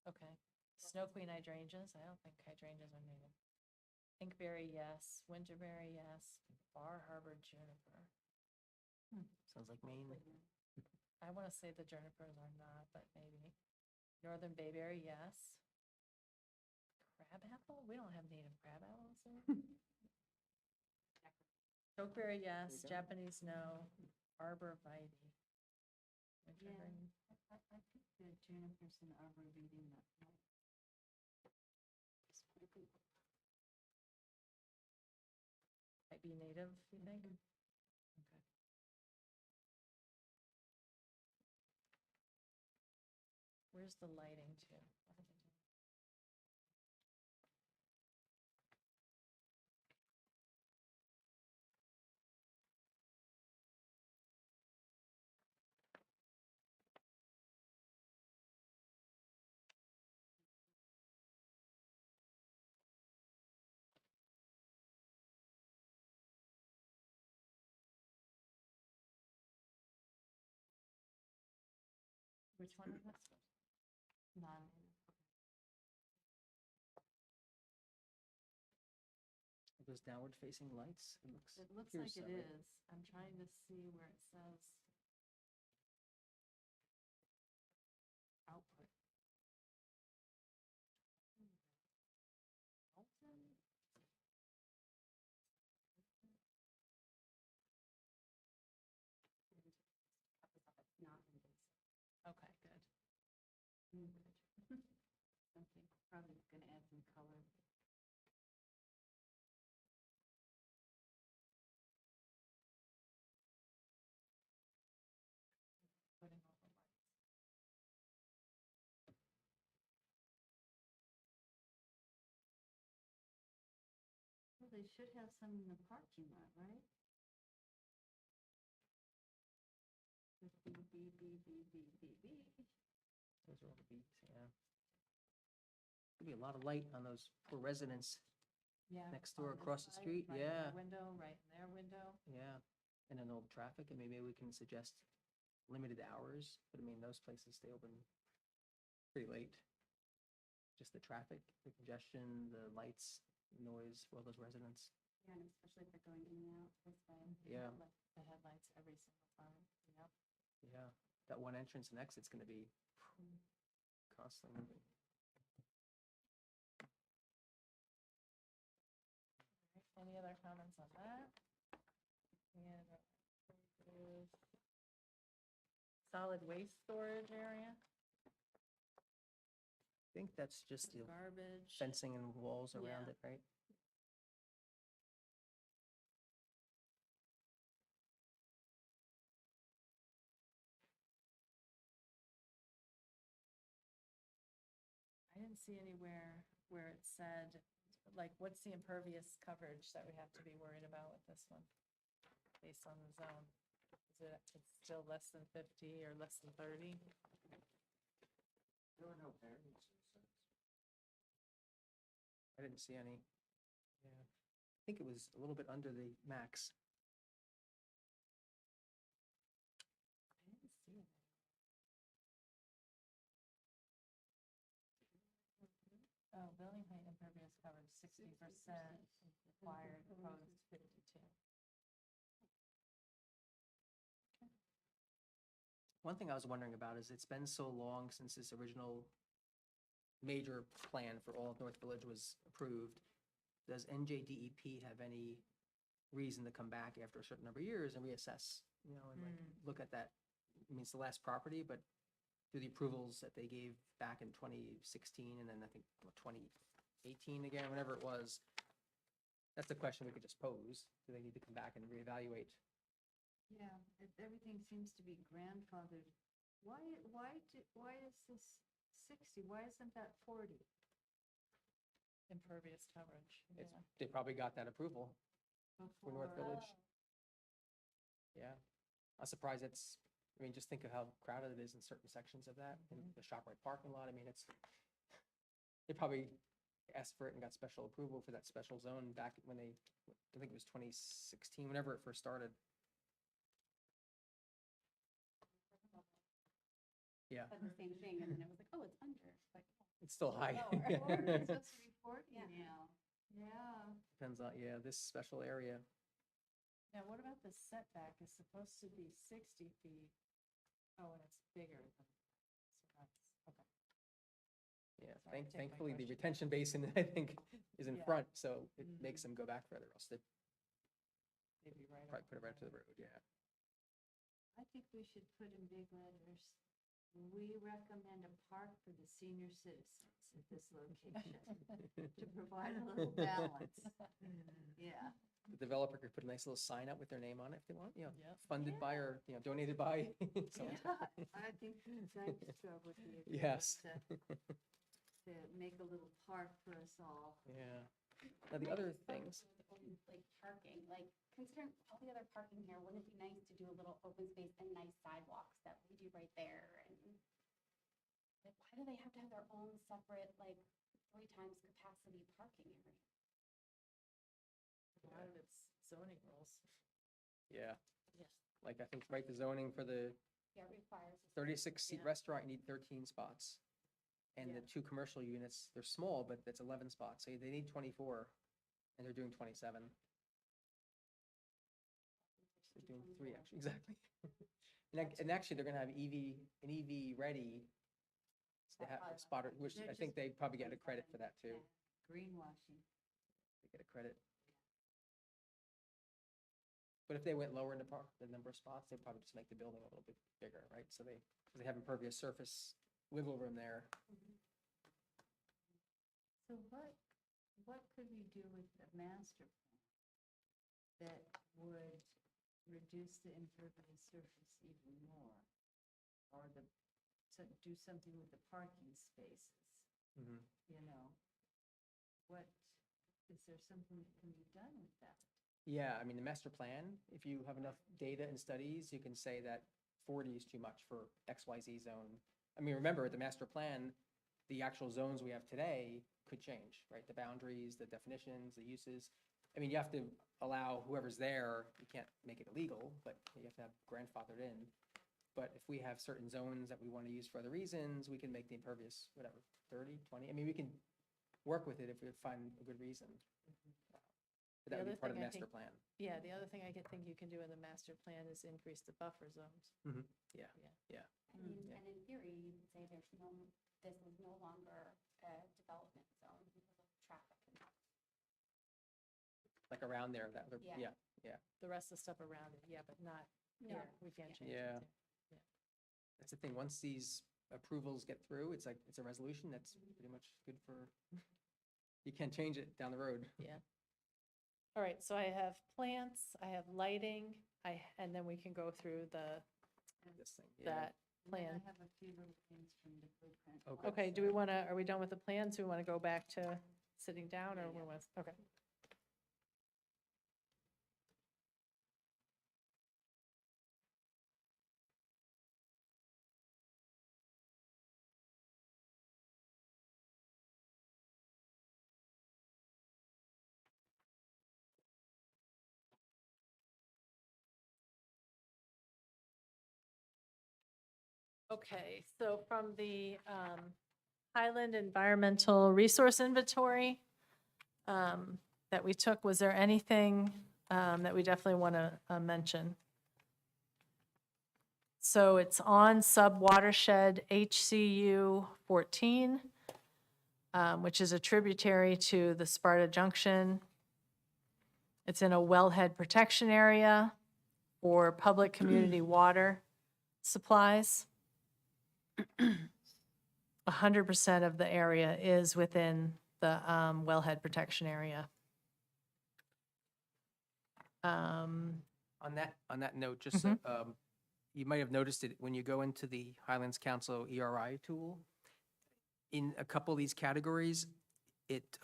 Okay. Snow queen hydrangeas, I don't think hydrangeas are native. Inkberry, yes. Winterberry, yes. Bar Harbor juniper. Sounds like Maine. I want to say the junipers are not, but maybe. Northern bayberry, yes. Crabapple? We don't have native crab apples here. Chokeberry, yes. Japanese, no. Arborvitae. Wintergreen. I think the junipers and arborvitae might. Might be native, you think? Okay. Where's the lighting too? What are they doing? Which one is this? Non-native. Those downward facing lights, it looks. It looks appears like so, it right? is. I'm trying to see where it says output. Alton? Not invasive. Okay, good. Okay, probably gonna add some color. they should have some in the parking lot, right? With B, B, B, B, B, B, B. Those are all the beats, yeah. Could be a lot of light on those poor residents Yeah. next door, on this across the side, street, right in their yeah. Window, right in their window. Yeah, and then all the traffic, and maybe we can suggest limited hours, but I mean, those places stay open pretty late. Just the traffic, the congestion, the lights, noise for all those residents. Yeah, and especially if they're going in and out this way. Yeah, The headlights every single time. Yep. yeah, that one entrance and exit's gonna be constantly moving. Any other comments on that? And solid waste storage area, I think that's just the garbage. fencing and walls around Yeah. it, right? I didn't see anywhere where it said, like, what's the impervious coverage that we have to be worried about with this one? Based on the zone. It's still less than 50 or less than 30? There were no variances. I didn't see any. Yeah, I think it was a little bit under the max. I didn't see it. Oh, building height impervious coverage 60%, required proposed 52. One thing I was wondering about is it's been so long since this original major plan for all of North Village was approved. Does NJDEP have any reason to come back after a certain number of years and reassess, you know, and like look at that? I mean, it's the last property, but through the approvals that they gave back in 2016 and then I think 2018 again, whenever it was, that's the question we could just pose. Do they need to come back and reevaluate? Yeah, everything seems to be grandfathered. Why is this 60? Why isn't that 40? Impervious coverage, yeah. It's, they probably got that approval for North Village. Yeah, I'm surprised it's, I mean, just think of how crowded it is in certain sections of that, in the ShopRite parking lot. I mean, it's, they probably asked for it and got special approval for that special zone back when they, I think it was 2016, whenever it first started. Yeah, Said the same thing, and then it was like, oh, it's under. It's like, oh, it's still high. It's supposed to be 40 Yeah. now. Yeah. Depends on, yeah, this special area. Now, what about the setback is supposed to be 60 feet? Oh, and it's bigger than, so that's, okay. Yeah, Sorry, take my thankfully, the question. retention basin, I think, is in Yeah. front, so it Mhm. makes them go back further, else they Maybe right. probably up put it right to the there. road, yeah. I think we should put in big letters. We recommend a park for the senior citizens at this location to provide a little balance. Yeah. The developer could put a nice little sign up with their name on it if they want, you know, Yep. funded by or, you know, donated by. so- Yeah, I think Dyke's Job would be a good one Yes. to make a little park for us all. Yeah. Now, the other things, like parking, like considering all the other parking here, wouldn't it be nice to do a little open space and nice sidewalks that we do right there? And like, why do they have to have their own separate, like 3 times capacity parking area? A lot of it's zoning rules. yeah, Yes. like I think, right, the zoning for the Yeah, it requires. a 36-seat Yeah. restaurant, you need 13 spots. And the Yeah. 2 commercial units, they're small, but that's 11 spots, so they need 24, and they're doing 27. They're doing 3, actually, exactly. And actually, they're gonna have an EV ready. They have a spotter, which They're I think just- they probably get a credit for that too. Yeah, greenwashing. They get a credit. But if they went lower in the number of spots, they'd probably just make the building a little bit bigger, right? So because they have impervious surface wiggle room there. So what could we do with the master plan that would reduce the impervious surface even more? Or do something with the parking spaces, Mhm. you know? What Is there something that can be done with that? Yeah, I mean, the master plan, if you have enough data and studies, you can say that 40 is too much for XYZ zone. I mean, remember, the master plan, the actual zones we have today could change, right? The boundaries, the definitions, the uses. I mean, you have to allow whoever's there, you can't make it illegal, but you have to have grandfathered in. But if we have certain zones that we want to use for other reasons, we can make the impervious, whatever, 30, 20. I mean, we can work with it if we find a good reason. But that would be other part of the thing I master think- plan. Yeah, the other thing I could think you can do in the master plan is increase the buffer zones. Yeah, Yeah. yeah. I mean, and in theory, you could say there's no, this is no longer a development zone because of traffic and that. Like around there, that, Yeah. yeah. The rest of the stuff around it, yeah, but not No. here. We can't change Yeah. it. That's the thing, once these approvals get through, it's like, it's a resolution that's pretty much good for, you can't change it down the road. Yeah. All right, so I have plants, I have lighting, and then we can go through This thing, yeah. that And then plan. I have a few little things from the blueprint. Okay. Okay, do we want to, are we done with the plans? Do we want to go back to sitting down or we want, okay. Okay, so from the Highland Environmental Resource Inventory that we took, was there anything that we definitely want to mention? So it's on sub-watershed HCU 14, which is a tributary to the Sparta Junction. It's in a wellhead protection area for public community water supplies. 100% of the area is within the wellhead protection area. On that note, just, so, you might have noticed it when you go into the Highlands Council ERI tool. In a couple of these categories, it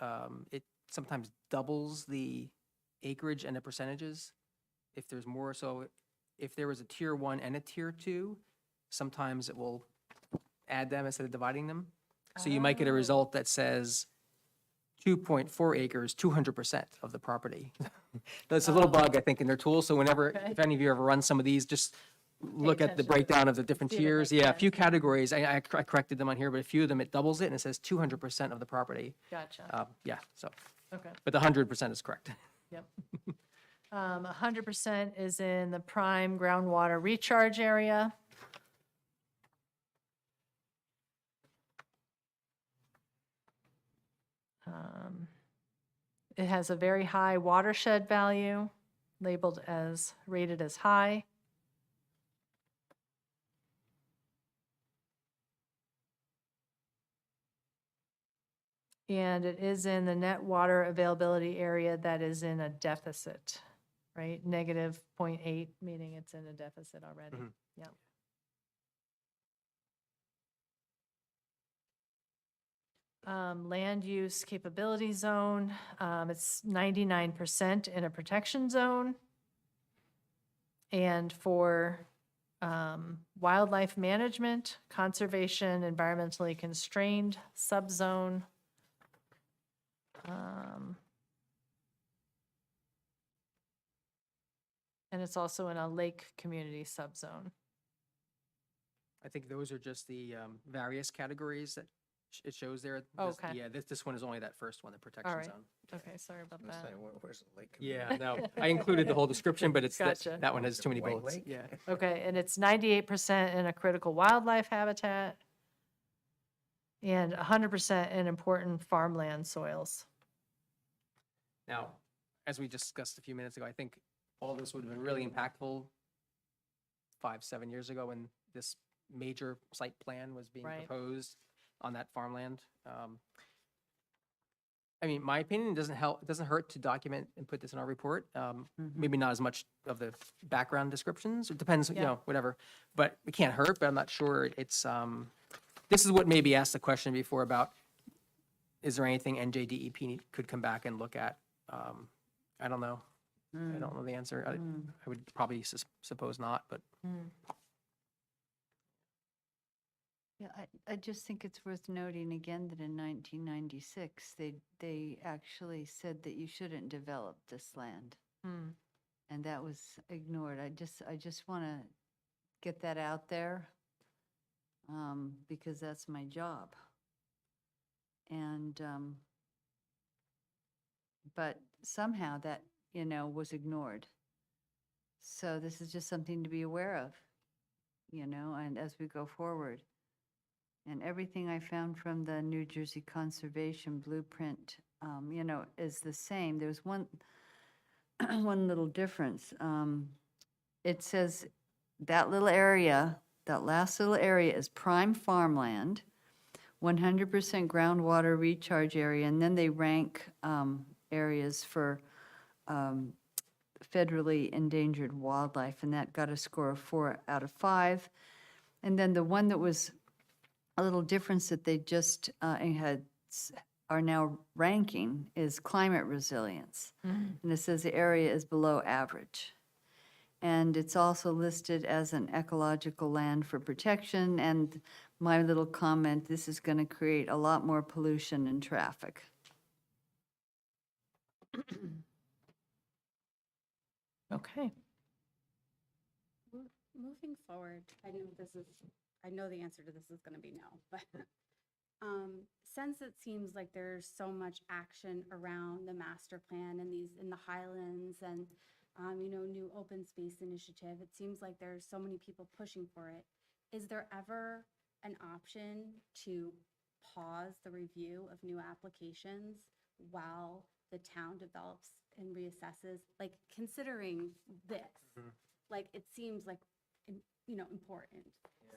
sometimes doubles the acreage and the percentages. If there's more, so if there was a tier 1 and a tier 2, sometimes it will add them instead of dividing them. So you might get a result that says 2.4 acres, 200% of the property. That's a little bug, I think, in their tool. So whenever, Okay. if any of you ever run some of these, just look at the attention. breakdown of the different See if it tiers. makes Yeah, a few sense. categories, I corrected them on here, but a few of them, it doubles it and it says 200% of the property. Gotcha, Yeah, so, okay, but the 100% is correct. yep. 100% is in the prime groundwater recharge area. It has a very high watershed value, labeled as, rated as high. And it is in the net water availability area that is in a deficit, right? Negative 0.8, meaning it's in a deficit already. Mhm. Yep. Land use capability zone, it's 99% in a protection zone. And for wildlife management, conservation, environmentally constrained subzone. And it's also in a lake community subzone. I think those are just the various categories that it shows there. Oh, This- okay. Yeah, this one is only that first one, the protection right. zone. Okay, sorry about I'm gonna that. say, where's the lake? Yeah, no, I included the whole description, but it's, Gotcha. that one has too many White bullets. Lake? Yeah. Okay, and it's 98% in a critical wildlife habitat and 100% in important farmland soils. Now, as we discussed a few minutes ago, I think all this would have been really impactful 5-7 years ago when this major site plan was being Right. proposed on that farmland. I mean, my opinion, it doesn't hurt to document and put this in our report. Maybe not as much of the background descriptions. It depends, you Yeah. know, whatever. But it can't hurt, but I'm not sure it's, this is what maybe asked the question before about is there anything NJDEP could come back and look at? I don't know. I don't know the answer. I would probably suppose not, but Yeah, I just think it's worth noting again that in 1996, they actually said that you shouldn't develop this land. And that was ignored. I just want to get that out there, because that's my job. And, but somehow that, was ignored. So this is just something to be aware of, and as we go forward. And everything I found from the New Jersey Conservation Blueprint, is the same. There's one, one little difference. It says that little area, that last little area is prime farmland, 100% groundwater recharge area, and then they rank areas for federally endangered wildlife, and that got a score of 4 out of 5. And then the one that was a little difference that they just are now ranking is climate resilience. And it says the area is below average. And it's also listed as an ecological land for protection. And my little comment, this is going to create a lot more pollution and traffic. Okay. Moving forward, I know the answer to this is going to be no, but since it seems like there's so much action around the master plan and in the Highlands and, new open space initiative, it seems like there's so many people pushing for it. Is there ever an option to pause the review of new applications while the town develops and reassesses, like considering this? Like, it seems like, important.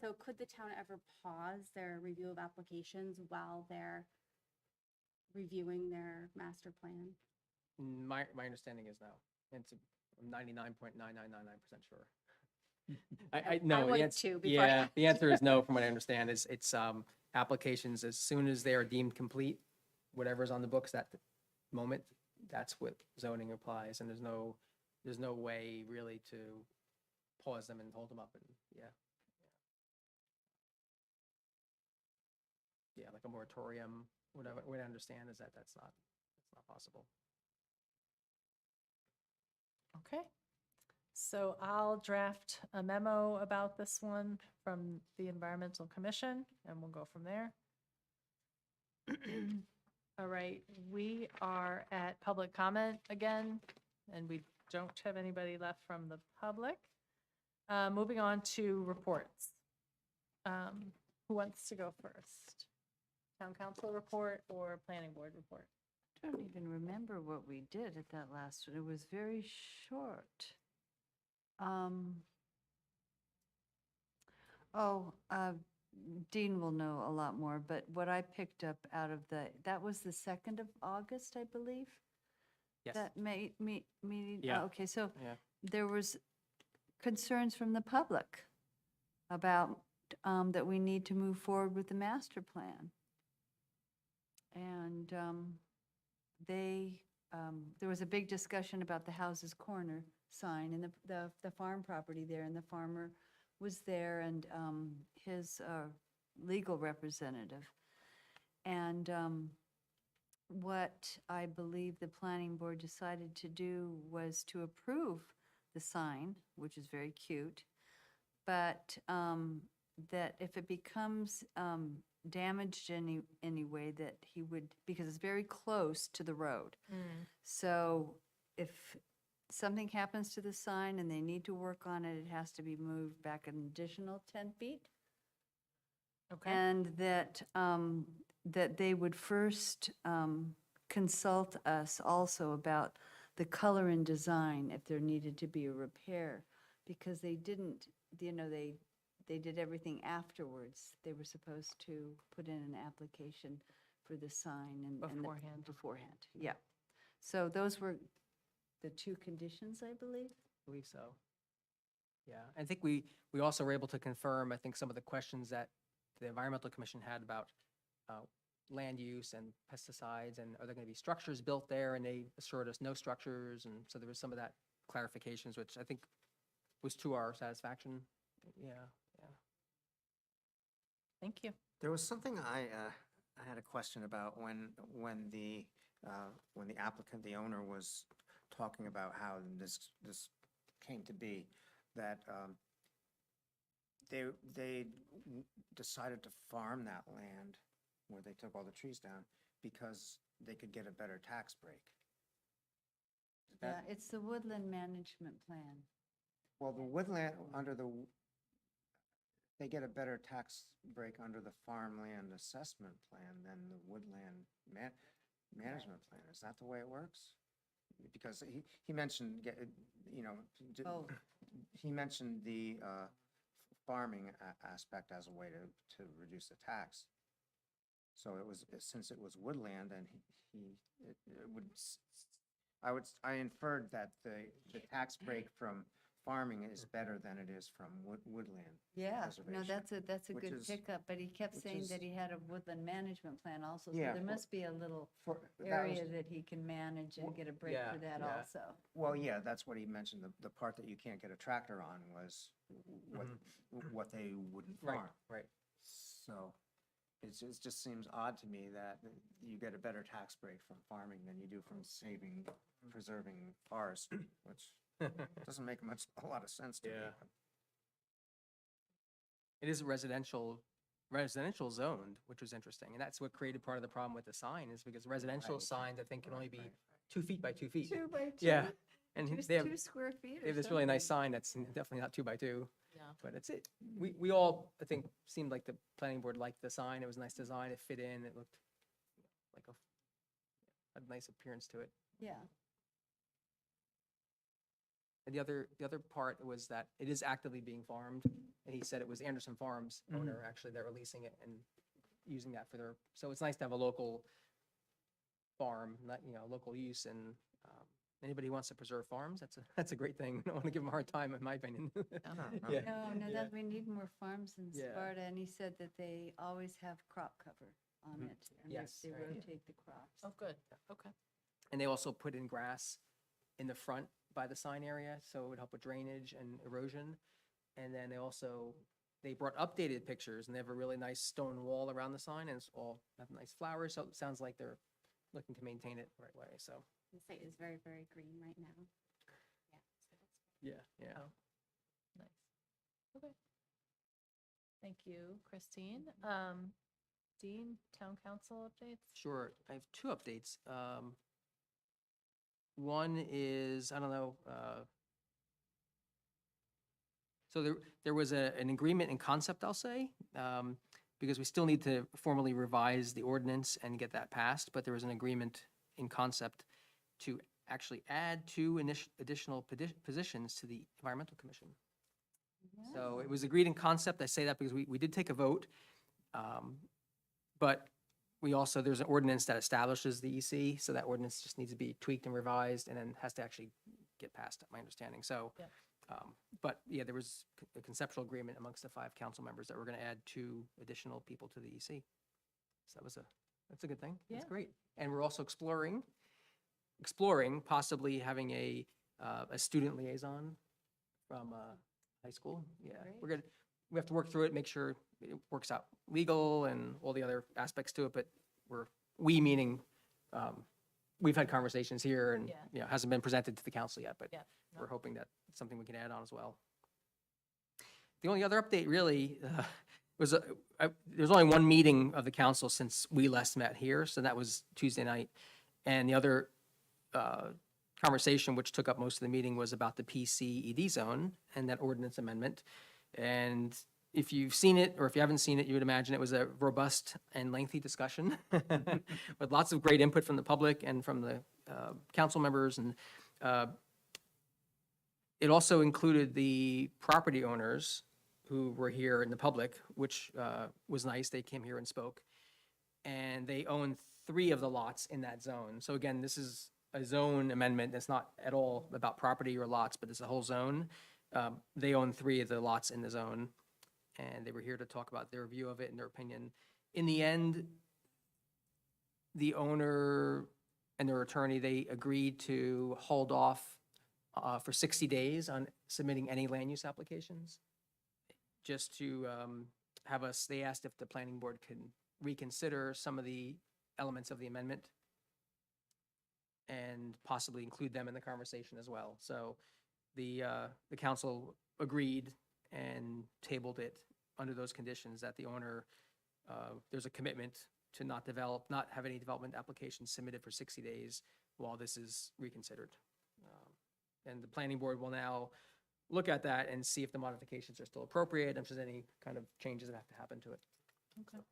So could the town ever pause their review of applications while they're reviewing their master plan? my understanding is no. It's 99.9999% sure. I no. I the would ans- too before I Yeah, the answer is no. From what I understand, it's applications as soon as they are deemed complete, whatever's on the books that moment, that's what zoning applies, and there's no way really to pause them and hold them up and like a moratorium. What I understand is that that's not possible. Okay. So I'll draft a memo about this one from the Environmental Commission, and we'll go from there. All right, we are at public comment again, and we don't have anybody left from the public. Moving on to reports. Who wants to go first? Town council report or planning board report? I don't even remember what we did at that last one. It was very short. Dean will know a lot more, but what I picked up out of that was the 2nd of August, I believe? Yes. That meeting? Yeah. Okay, so Yeah. there was concerns from the public about that we need to move forward with the master plan. And there was a big discussion about the Houses Corner sign and the farm property there, and the farmer was there and his legal representative. And what I believe the planning board decided to do was to approve the sign, which is very cute, but that if it becomes damaged any way, that he would, because it's very close to the road. So if something happens to the sign and they need to work on it, it has to be moved back an additional 10 feet. Okay. And that, that they would first consult us also about the color and design if there needed to be a repair, because they didn't, they did everything afterwards. They were supposed to put in an application for the sign and Beforehand. beforehand, yeah. So those were the 2 conditions, I believe. I believe so. Yeah, I think we also were able to confirm, I think, some of the questions that the Environmental Commission had about land use and pesticides, and are there going to be structures built there? And they assured us no structures, and so there was some of that clarifications, which I think was to our satisfaction. Yeah, yeah. Thank you. There was something I had a question about when the applicant, the owner, was talking about how this came to be, that they decided to farm that land where they took all the trees down because they could get a better tax break. Is Yeah, that- it's the woodland management plan. Well, the woodland, they get a better tax break under the farmland assessment plan than the woodland management plan. Is that the way it works? Because he mentioned, Both. he mentioned the farming aspect as a way to reduce the tax. So since it was woodland, and I inferred that the tax break from farming is better than it is from woodland Yeah, no, preservation. that's a which good is- pickup, but he kept which saying that is- he had a woodland management plan also. So Yeah, there for- must be a little that was- area that he can manage and get a break yeah, for that yeah. also. Well, yeah, that's what he mentioned. The part that you can't get a tractor on was what they wouldn't Right, farm. right. So it just seems odd to me that you get a better tax break from farming than you do from preserving forest, which doesn't make a lot of sense to me. Yeah. It is residential zoned, which was interesting. And that's what created part of the problem with the sign, is because residential Right. signs, I think, can only be Right. 2 feet by 2 feet. 2 by 2? Yeah. And Two, they have, 2 square feet they or have this really nice something. sign that's definitely not 2 by 2. Yeah. But we all, I think, seemed like the planning board liked the sign. It was a nice design. It fit in. It looked like had a nice appearance to it. Yeah. And the other part was that it is actively being farmed, and he said it was Anderson Farms owner, actually, that were leasing it and using that for so it's nice to have a local farm, not, local use, and anybody who wants to preserve farms, that's a great thing. I don't want to give them a hard time, in my opinion. No. Yeah. No, Yeah. that we need more farms in Yeah. Sparta, and he said that they always have crop cover on it. And Yes, they right. rotate the crops. Oh, good. Okay. And they also put in grass in the front by the sign area, so it would help with drainage and erosion. And then they brought updated pictures, and they have a really nice stone wall around the sign, and it's all have nice flowers, so it sounds like they're looking to maintain it the right way, so, The site is very, very green right now. Yeah, so that's yeah, yeah. Oh. Nice. Okay. Thank you, Christine. Dean, town council updates? Sure, I have 2 updates. One is, I don't know, so there was an agreement in concept, I'll say, because we still need to formally revise the ordinance and get that passed, but there was an agreement in concept to actually add 2 additional positions to the Environmental Commission. So it was agreed in concept. I say that because we did take a vote. But there's an ordinance that establishes the EC, so that ordinance just needs to be tweaked and revised and then has to actually get passed, my understanding. So, Yep. but yeah, there was a conceptual agreement amongst the 5 council members that we're going to add 2 additional people to the EC. So that's a good thing. That's Yeah. great. And we're also exploring possibly having a student liaison from high school. Yeah, Great. we have to work through it, make sure it works out legal and all the other aspects to it, but meaning, we've had conversations here and, Yeah. it hasn't been presented to the council yet, but Yeah, no. we're hoping that it's something we can add on as well. The only other update really was, there's only one meeting of the council since we last met here, so that was Tuesday night. And the other conversation, which took up most of the meeting, was about the PCED zone and that ordinance amendment. And if you've seen it, or if you haven't seen it, you would imagine it was a robust and lengthy discussion with lots of great input from the public and from the council members. And it also included the property owners who were here in the public, which was nice. They came here and spoke. And they own 3 of the lots in that zone. So again, this is a zone amendment. It's not at all about property or lots, but it's a whole zone. They own 3 of the lots in the zone, and they were here to talk about their view of it and their opinion. In the end, the owner and their attorney, they agreed to hold off for 60 days on submitting any land use applications. Just to have us, they asked if the planning board can reconsider some of the elements of the amendment and possibly include them in the conversation as well. So the council agreed and tabled it under those conditions that the owner, there's a commitment to not have any development applications submitted for 60 days while this is reconsidered. And the planning board will now look at that and see if the modifications are still appropriate, and if there's any kind of changes that have to happen to it. Okay.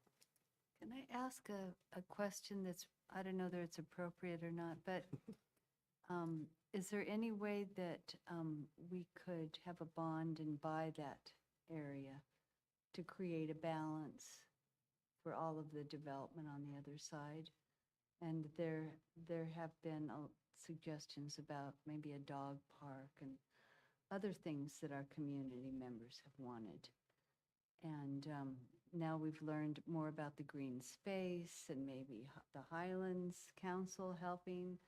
Can I ask a question that's, I don't know whether it's appropriate or not, but is there any way that we could have a bond and buy that area to create a balance for all of the development on the other side? And there have been suggestions about maybe a dog park and other things that our community members have wanted. And now we've learned more about the green space and maybe the Highlands Council helping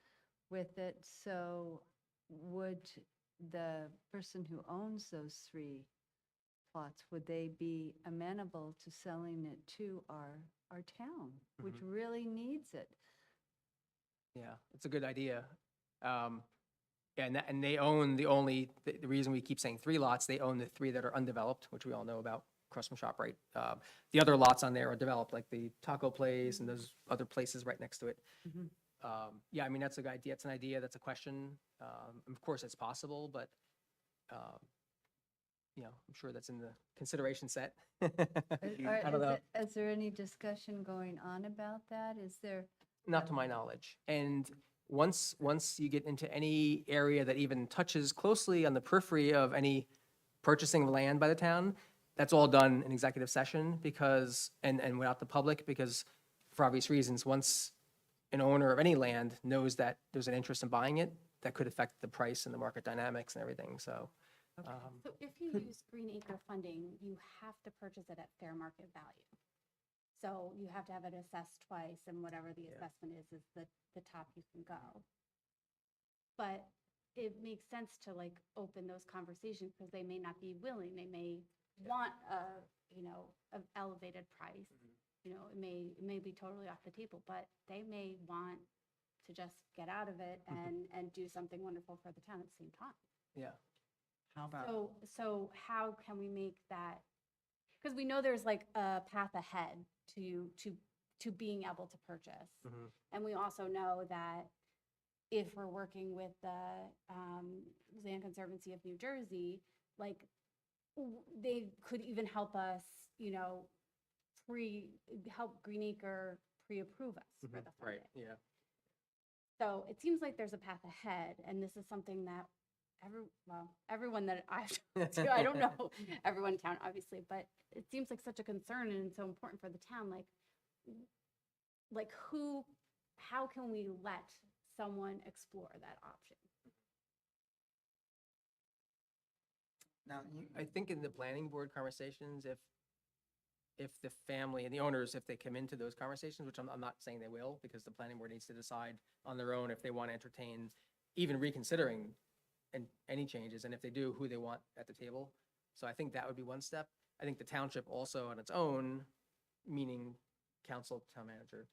with it. So would the person who owns those 3 plots, would they be amenable to selling it to our town, which really needs it? Yeah, it's a good idea. And they own the reason we keep saying 3 lots, they own the 3 that are undeveloped, which we all know about, across from ShopRite. The other lots on there are developed, like the taco place and those other places right next to it. Yeah, I mean, that's a good idea. It's an idea, that's a question. Of course, it's possible, but, you know, I'm sure that's in the consideration set. I don't know. Is there any discussion going on about that? Is there? Not to my knowledge. And once you get into any area that even touches closely on the periphery of any purchasing of land by the town, that's all done in executive session because, and without the public, because for obvious reasons, once an owner of any land knows that there's an interest in buying it, that could affect the price and the market dynamics and everything, so. So if you use Green Acre funding, you have to purchase it at fair market value. So you have to have it assessed twice, and whatever the assessment is the top you can go. But it makes sense to like open those conversations because they may not be willing. They may want a, you know, an elevated price. You know, it may be totally off the table, but they may want to just get out of it and do something wonderful for the town at the same time. Yeah. How about, So how can we make that? Because we know there's like a path ahead to being able to purchase. And we also know that if we're working with the Land Conservancy of New Jersey, like they could even help us, you know, help Green Acre pre-approve us for the funding. Right, yeah. So it seems like there's a path ahead, and this is something that everyone that I've talked to, I don't know everyone in town, obviously, but it seems like such a concern and so important for the town. Like how can we let someone explore that option? now, I think in the planning board conversations, if the family and the owners, if they come into those conversations, which I'm not saying they will, because the planning board needs to decide on their own if they want to entertain even reconsidering any changes, and if they do, who they want at the table. So I think that would be one step. I think the township also on its own, meaning council, town manager,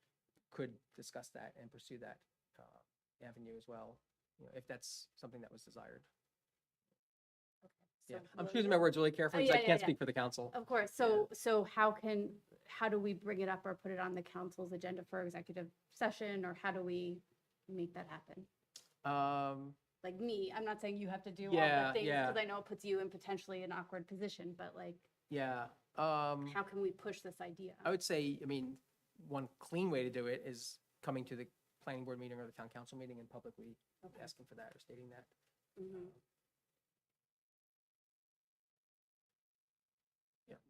could discuss that and pursue that avenue as well, you know, if that's something that was desired. Yeah, I'm choosing my words really carefully, because I can't speak for the council. Of course. So how do we bring it up or put it on the council's agenda for executive session, or how do we make that happen? Like me, I'm not saying you have to do all Yeah, the things, yeah. because I know it puts you in potentially an awkward position, but like, Yeah. how can we push this idea? I would say, I mean, one clean way to do it is coming to the planning board meeting or the town council meeting and publicly asking for that or stating that. Mhm.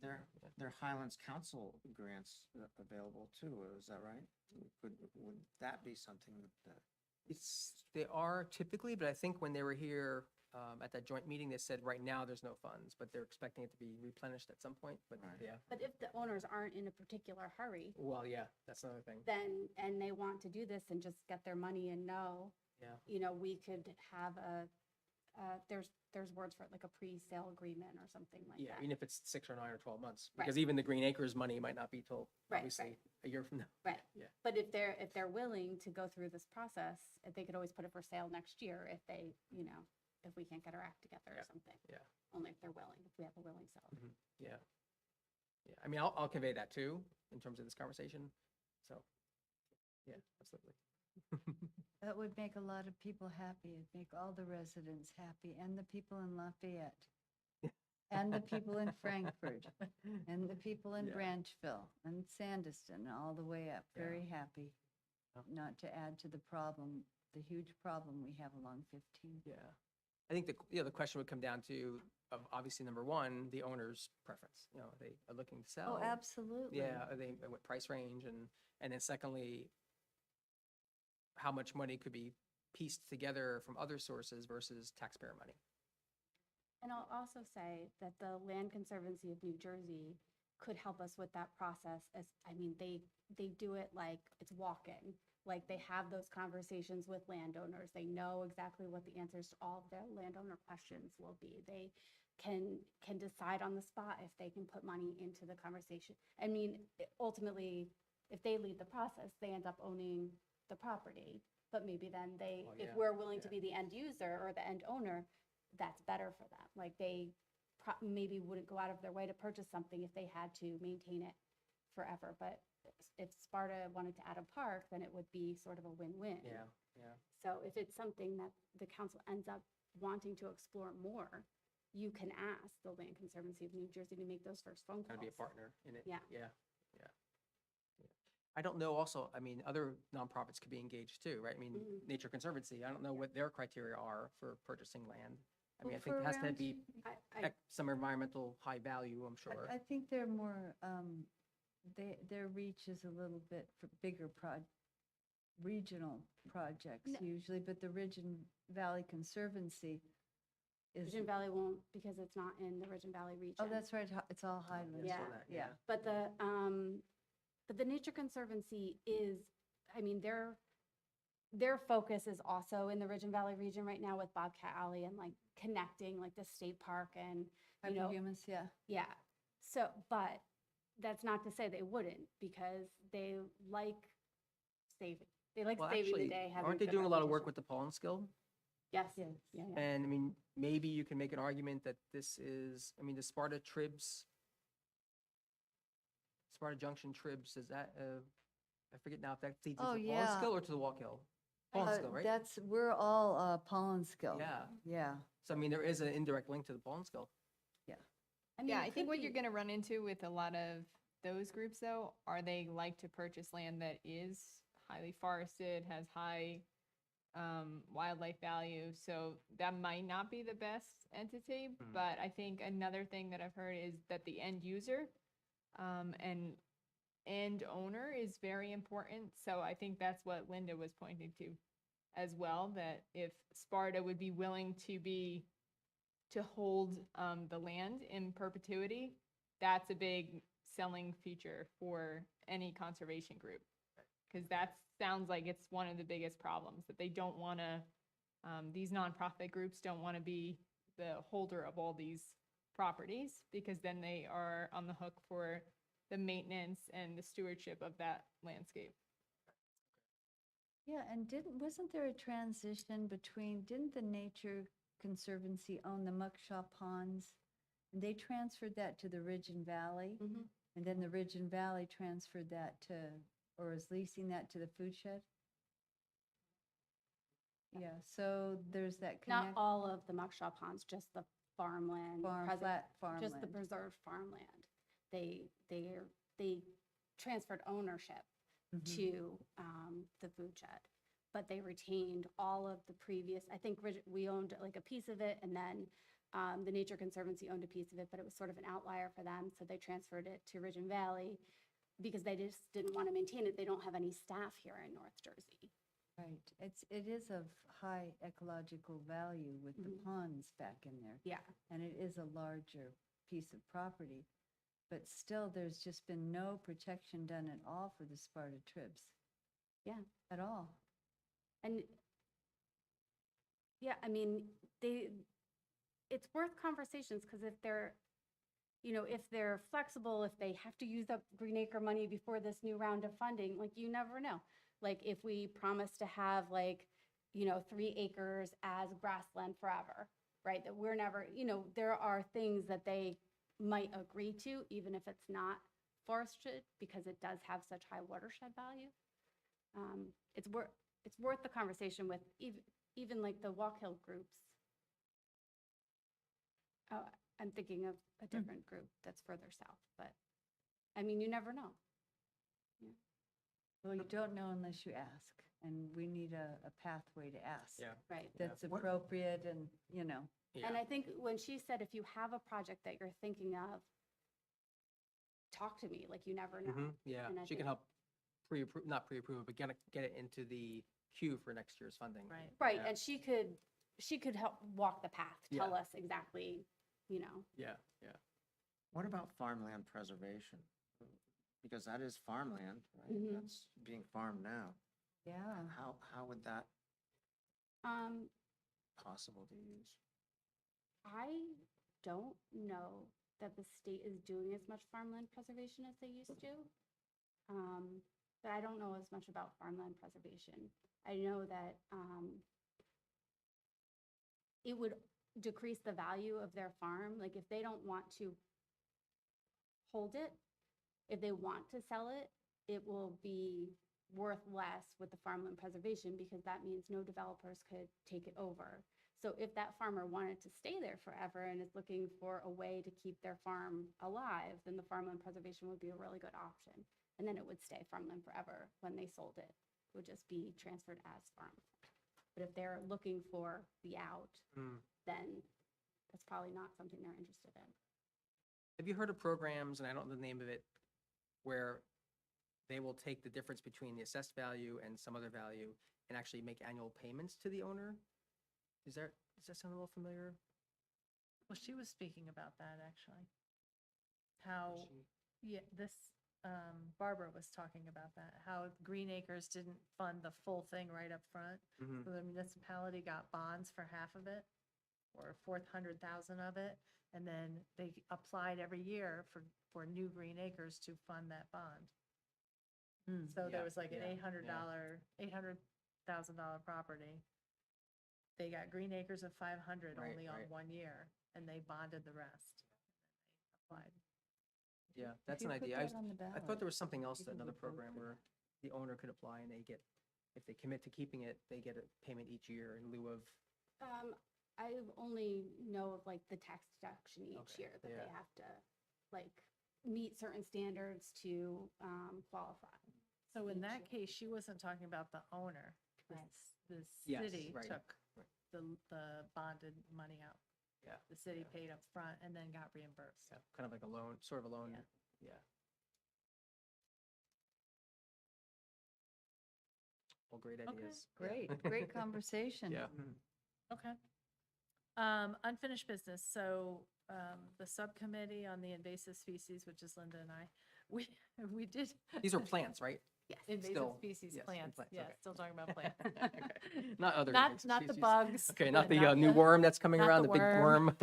there are Highlands Council grants available too, is that right? Would that be something that? They are typically, but I think when they were here at that joint meeting, they said right now there's no funds, but they're expecting it to be replenished at some point, but yeah. But if the owners aren't in a particular hurry, Well, yeah, that's another thing. then, and they want to do this and just get their money and know, Yeah. you know, we could have there's words for it, like a pre-sale agreement or something like Yeah, that. even if it's 6 or 9 or 12 months, Right. because even the Green Acres money might not be till Right, obviously right. a year from now. Right. Yeah. But if they're willing to go through this process, they could always put it for sale next year if they, you know, if we can't get our act together or something. Yeah. Only if they're willing, if we have a willing seller. Yeah. Yeah, I mean, I'll convey that too, in terms of this conversation, so, yeah, absolutely. That would make a lot of people happy. It'd make all the residents happy, and the people in Lafayette, and the people in Frankfurt, and the people in Yeah. Branchville, and Sandiston, all the way up, Yeah. very happy. Yeah. Not to add to the problem, the huge problem we have along 15. Yeah. I think the question would come down to, obviously, number one, the owner's preference, you know, they are looking to sell. Oh, absolutely. Yeah, are they, what price range, and then secondly, how much money could be pieced together from other sources versus taxpayer money? And I'll also say that the Land Conservancy of New Jersey could help us with that process as, I mean, they do it like it's walking. Like they have those conversations with landowners. They know exactly what the answers to all of their landowner questions will be. They can decide on the spot if they can put money into the conversation. I mean, ultimately, if they lead the process, they end up owning the property. But maybe then they, Well, if yeah, we're willing to yeah. be the end user or the end owner, that's better for them. Like they maybe wouldn't go out of their way to purchase something if they had to maintain it forever. But if Sparta wanted to add a park, then it would be sort of a win-win. Yeah, yeah. So if it's something that the council ends up wanting to explore more, you can ask the Land Conservancy of New Jersey to make those first phone Kind calls. of be a partner in it. Yeah. Yeah, yeah. Yeah. I don't know also, I mean, other nonprofits could be engaged too, right? I mean, Mhm. Nature Conservancy, I don't know what their criteria are for purchasing land. I mean, I Well, think for it has to around- be some environmental high value, I'm sure. I think they're more, their reach is a little bit for bigger regional projects No. usually, but the Ridge and Valley Conservancy is, Ridge and Valley won't, because it's not in the Ridge and Valley region. oh, that's right, it's all Highlands. Yeah. Yeah. But the Nature Conservancy is, I mean, their focus is also in the Ridge and Valley region right now with Bobcat Alley and like connecting like the state park and, you know, Hyperhumus, yeah. yeah. So, but that's not to say they wouldn't, because they like saving, Well, saving the actually, day. having aren't they good doing a lot of work reputation. with the Pollen Skill? Yes. Yes. Yeah, yeah. And I mean, maybe you can make an argument that this is, I mean, the Sparta Tribs, Sparta Junction Tribs, is that, I forget now if that feeds into Oh, the Pollen yeah. Skill or to the Wallkill? Pollen Skill, right? That's, we're all Pollenskill. Yeah. Yeah. So I mean, there is an indirect link to the Pollen Skill. mean, Yeah, it I think could what be- you're gonna run into with a lot of those groups though, are they like to purchase land that is highly forested, has high wildlife value, so that might not be the best entity, but I think another thing that I've heard is that the end user and end owner is very important, so I think that's what Linda was pointing to as well, that if Sparta would be willing to hold the land in perpetuity, that's a big selling feature for any conservation group. Because that sounds like it's one of the biggest problems, that they don't want to, these nonprofit groups don't want to be the holder of all these properties, because then they are on the hook for the maintenance and the stewardship of that landscape. Yeah, and wasn't there a transition between, didn't the Nature Conservancy own the Muckshaw Ponds? And they transferred that to the Ridge and Valley? Mhm. And then the Ridge and Valley transferred that to, or is leasing that to the food shed? Yeah, so there's that Not connect, all of the Muckshaw Ponds, just the farmland. flat Just the farmland. preserved farmland. They transferred ownership Mhm. to the food shed, but they retained all of the previous, I think we owned like a piece of it, and then the Nature Conservancy owned a piece of it, but it was sort of an outlier for them, so they transferred it to Ridge and Valley because they just didn't want to maintain it. They don't have any staff here in North Jersey. Right. It is of high ecological value with the ponds back in there. Yeah. And it is a larger piece of property. But still, there's just been no protection done at all for the Sparta tribs. Yeah. At all. And yeah, I mean, it's worth conversations because if they're, if they're flexible, if they have to use up Green Acre money before this new round of funding, like you never know. Like if we promise to have 3 acres as grassland forever, right? That we're never, there are things that they might agree to, even if it's not forested, because it does have such high watershed value. It's worth the conversation with even like the Walk Hill groups. I'm thinking of a different group that's further south, but I mean, you never know. Well, you don't know unless you ask, and we need a pathway to ask. Yeah. Right. That's appropriate and, And I think when she said, if you have a project that you're thinking of, talk to me, like you never know. Yeah, And I she can think- help pre-approve, not pre-approve it, but get it into the queue for next year's funding. Right. Right, Yeah. and she could help walk the path, Yeah. tell us exactly, Yeah, What about farmland preservation? Because that is farmland, right? Mhm. That's being farmed now. Yeah. How would that Um, possible to use? I don't know that the state is doing as much farmland preservation as they used to. But I don't know as much about farmland preservation. I know that, it would decrease the value of their farm, like if they don't want to hold it, if they want to sell it, it will be worth less with the farmland preservation because that means no developers could take it over. So if that farmer wanted to stay there forever and is looking for a way to keep their farm alive, then the farmland preservation would be a really good option. And then it would stay farmland forever when they sold it. It would just be transferred as farmland. But if they're looking for the out, then that's probably not something they're interested in. Have you heard of programs, and I don't know the name of it, where they will take the difference between the assessed value and some other value and actually make annual payments to the owner? Does that sound a little familiar? Well, she was speaking about that, actually. How, yeah, Barbara was talking about that, how Green Acres didn't fund the full thing right up front. Mhm. So the municipality got bonds for half of it, or 400,000 of it, and then they applied every year for new Green Acres to fund that bond. So there Yeah, was like an yeah, $800,000 property. They got Green Acres of 500 Right, only on right. 1 year, and they bonded the rest. Applied. Yeah, that's you an put idea. that on the I thought ballot, there was something else, people another would vote program for where the owner could apply and they get, if they commit to keeping it, they get a payment each year in lieu of, I only know of like the tax deduction each Okay, year that yeah. they have to like meet certain standards to qualify. So in each that year. case, she wasn't talking about the owner. The Right. The Yes, city right, took right. the bonded money out. yeah, The city paid up front and then got reimbursed. yeah, kind of like a loan, sort of a loan, Yeah. yeah. Well, great ideas. Yeah. Great conversation. Yeah. Okay. Unfinished business. So the subcommittee on the invasive species, which is Linda and I, we did. These are plants, right? Yes. Invasive Still, species, yes, plants. plants, Yeah, okay. still talking about plants. Okay. Not other. Not invasive the species. bugs. Okay, not the not new worm that's coming not around, the the big worm. worm,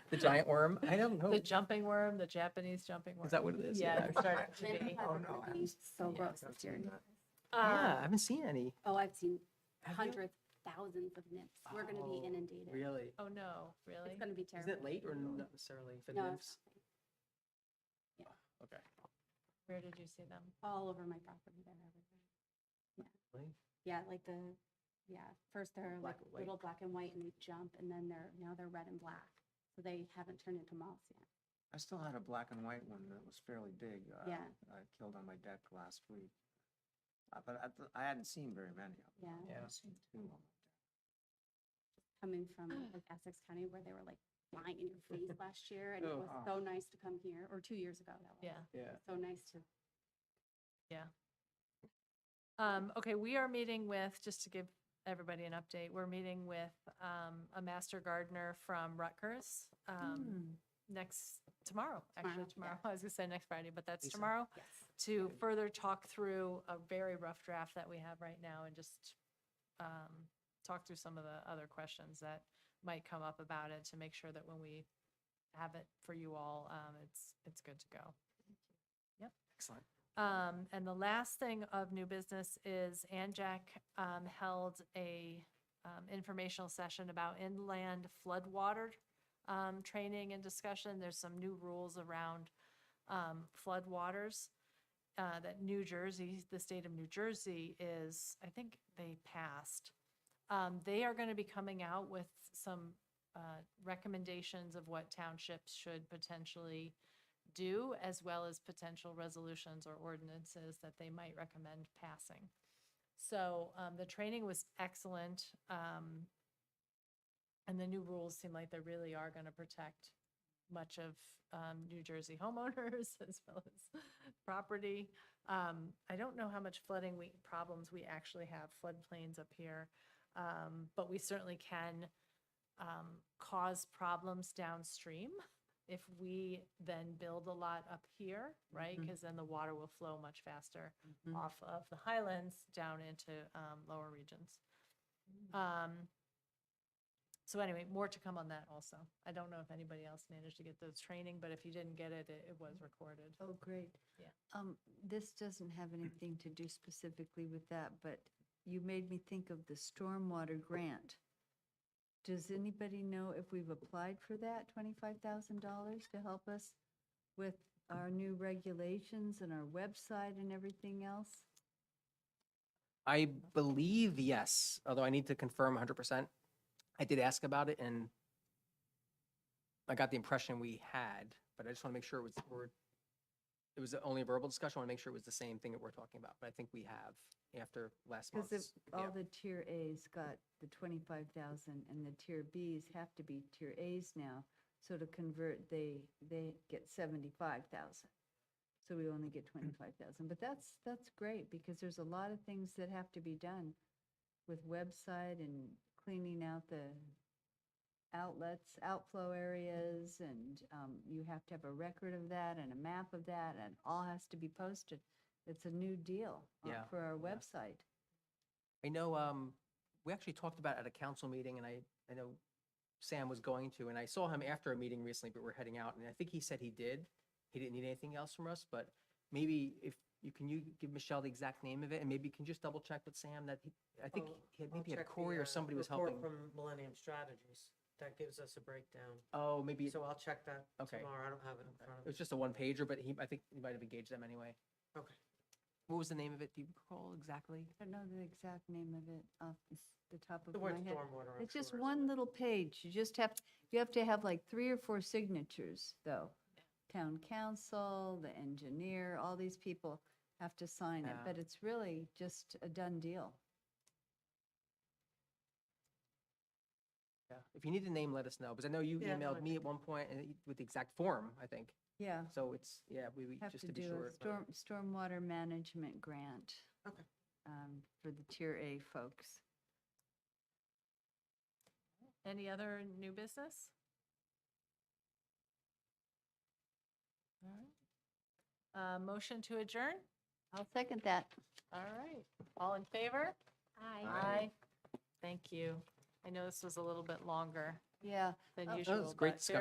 the giant worm. I don't know. The jumping worm, the Japanese jumping worm. Is that what it is? Yeah, Yeah. it started to Lynn be. has a really so gross this year. Yeah, I haven't seen any. Oh, I've seen Have you? hundreds, thousands of nymphs. We're gonna be Oh, inundated. Really? Oh, no, really? It's gonna be Is terrible. it late or not necessarily for No, nymphs? Yeah. Okay. Where did you see them? all over my property. They're everywhere. Really? Yeah, like first they're like Black and white. little black and white and they jump and then now they're red and black. So they haven't turned into moths yet. I still had a black and white one that was fairly big. Yeah. I killed on my deck last week. But I hadn't seen very many of them. Yeah. Yeah. I've seen two on my deck. Coming from like Essex County where they were like flying in your face last year and it Oh. was so nice to come here, or 2 years ago that was. Yeah, So nice to, yeah. Okay, we are meeting with, just to give everybody an update, we're meeting with a master gardener from Rutgers tomorrow, actually tomorrow. I was gonna say next Friday, but that's tomorrow. Yes. To further talk through a very rough draft that we have right now and just talk through some of the other questions that might come up about it to make sure that when we have it for you all, it's good to go. Yep. Excellent. And the last thing of new business is Anjac held a informational session about inland floodwater training and discussion. There's some new rules around floodwaters that New Jersey, the state of New Jersey is, I think they passed. They are going to be coming out with some recommendations of what townships should potentially do, as well as potential resolutions or ordinances that they might recommend passing. So the training was excellent. And the new rules seem like they really are going to protect much of New Jersey homeowners as well as property. I don't know how much flooding problems we actually have, floodplains up here, but we certainly can cause problems downstream if we then build a lot up here, right? Because then the water will flow much faster off of the highlands down into lower regions. So anyway, more to come on that also. I don't know if anybody else managed to get those training, but if you didn't get it, it was recorded. Oh, great. Yeah. This doesn't have anything to do specifically with that, but you made me think of the stormwater grant. Does anybody know if we've applied for that $25,000 to help us with our new regulations and our website and everything else? I believe yes, although I need to confirm 100%. I did ask about it, and I got the impression we had, but I just want to make sure it was only a verbal discussion. I want to make sure it was the same thing that we're talking about, but I think we have after last month's. Because all yeah. the tier A's got the 25,000 and the tier B's have to be tier A's now. So to convert, they get 75,000. So we only get 25,000. But that's great because there's a lot of things that have to be done with website and cleaning out the outlets, outflow areas, and you have to have a record of that and a map of that, and all has to be posted. It's a new deal Yeah, for our yeah. website. I know we actually talked about it at a council meeting, and I know Sam was going to, and I saw him after a meeting recently, but we're heading out, and I think he said he did. He didn't need anything else from us, but maybe if you give Michelle the exact name of it, and maybe you can just double check with Sam that I think maybe had Corey or somebody was helping. Report from Millennium Strategies, that gives us a breakdown. Oh, maybe So I'll check that Okay. tomorrow. I don't have it in front it of was me. just a one pager, but I think he might have engaged them anyway. Okay. What was the name of it? Do you recall exactly? I don't know the exact name of it off the top of The my word head. stormwater, I'm It's just sure, is one what- little page. You have to have like 3 or 4 signatures, though. Town council, the engineer, all these people have to sign it, Yeah. but it's really just a done deal. Yeah. If you need a name, let us know, because I know you Yeah, no, emailed I me at one point with the exact form, I think. Yeah, So it's, yeah, we have just to to be do sure. a stormwater management grant. Okay. For the tier A folks. Any other new business? All right. Motion to adjourn? I'll second that. All right. All in favor? Aye. Thank you. I know this was a little bit longer Yeah. than Oh, usual. That was a great but very discussion.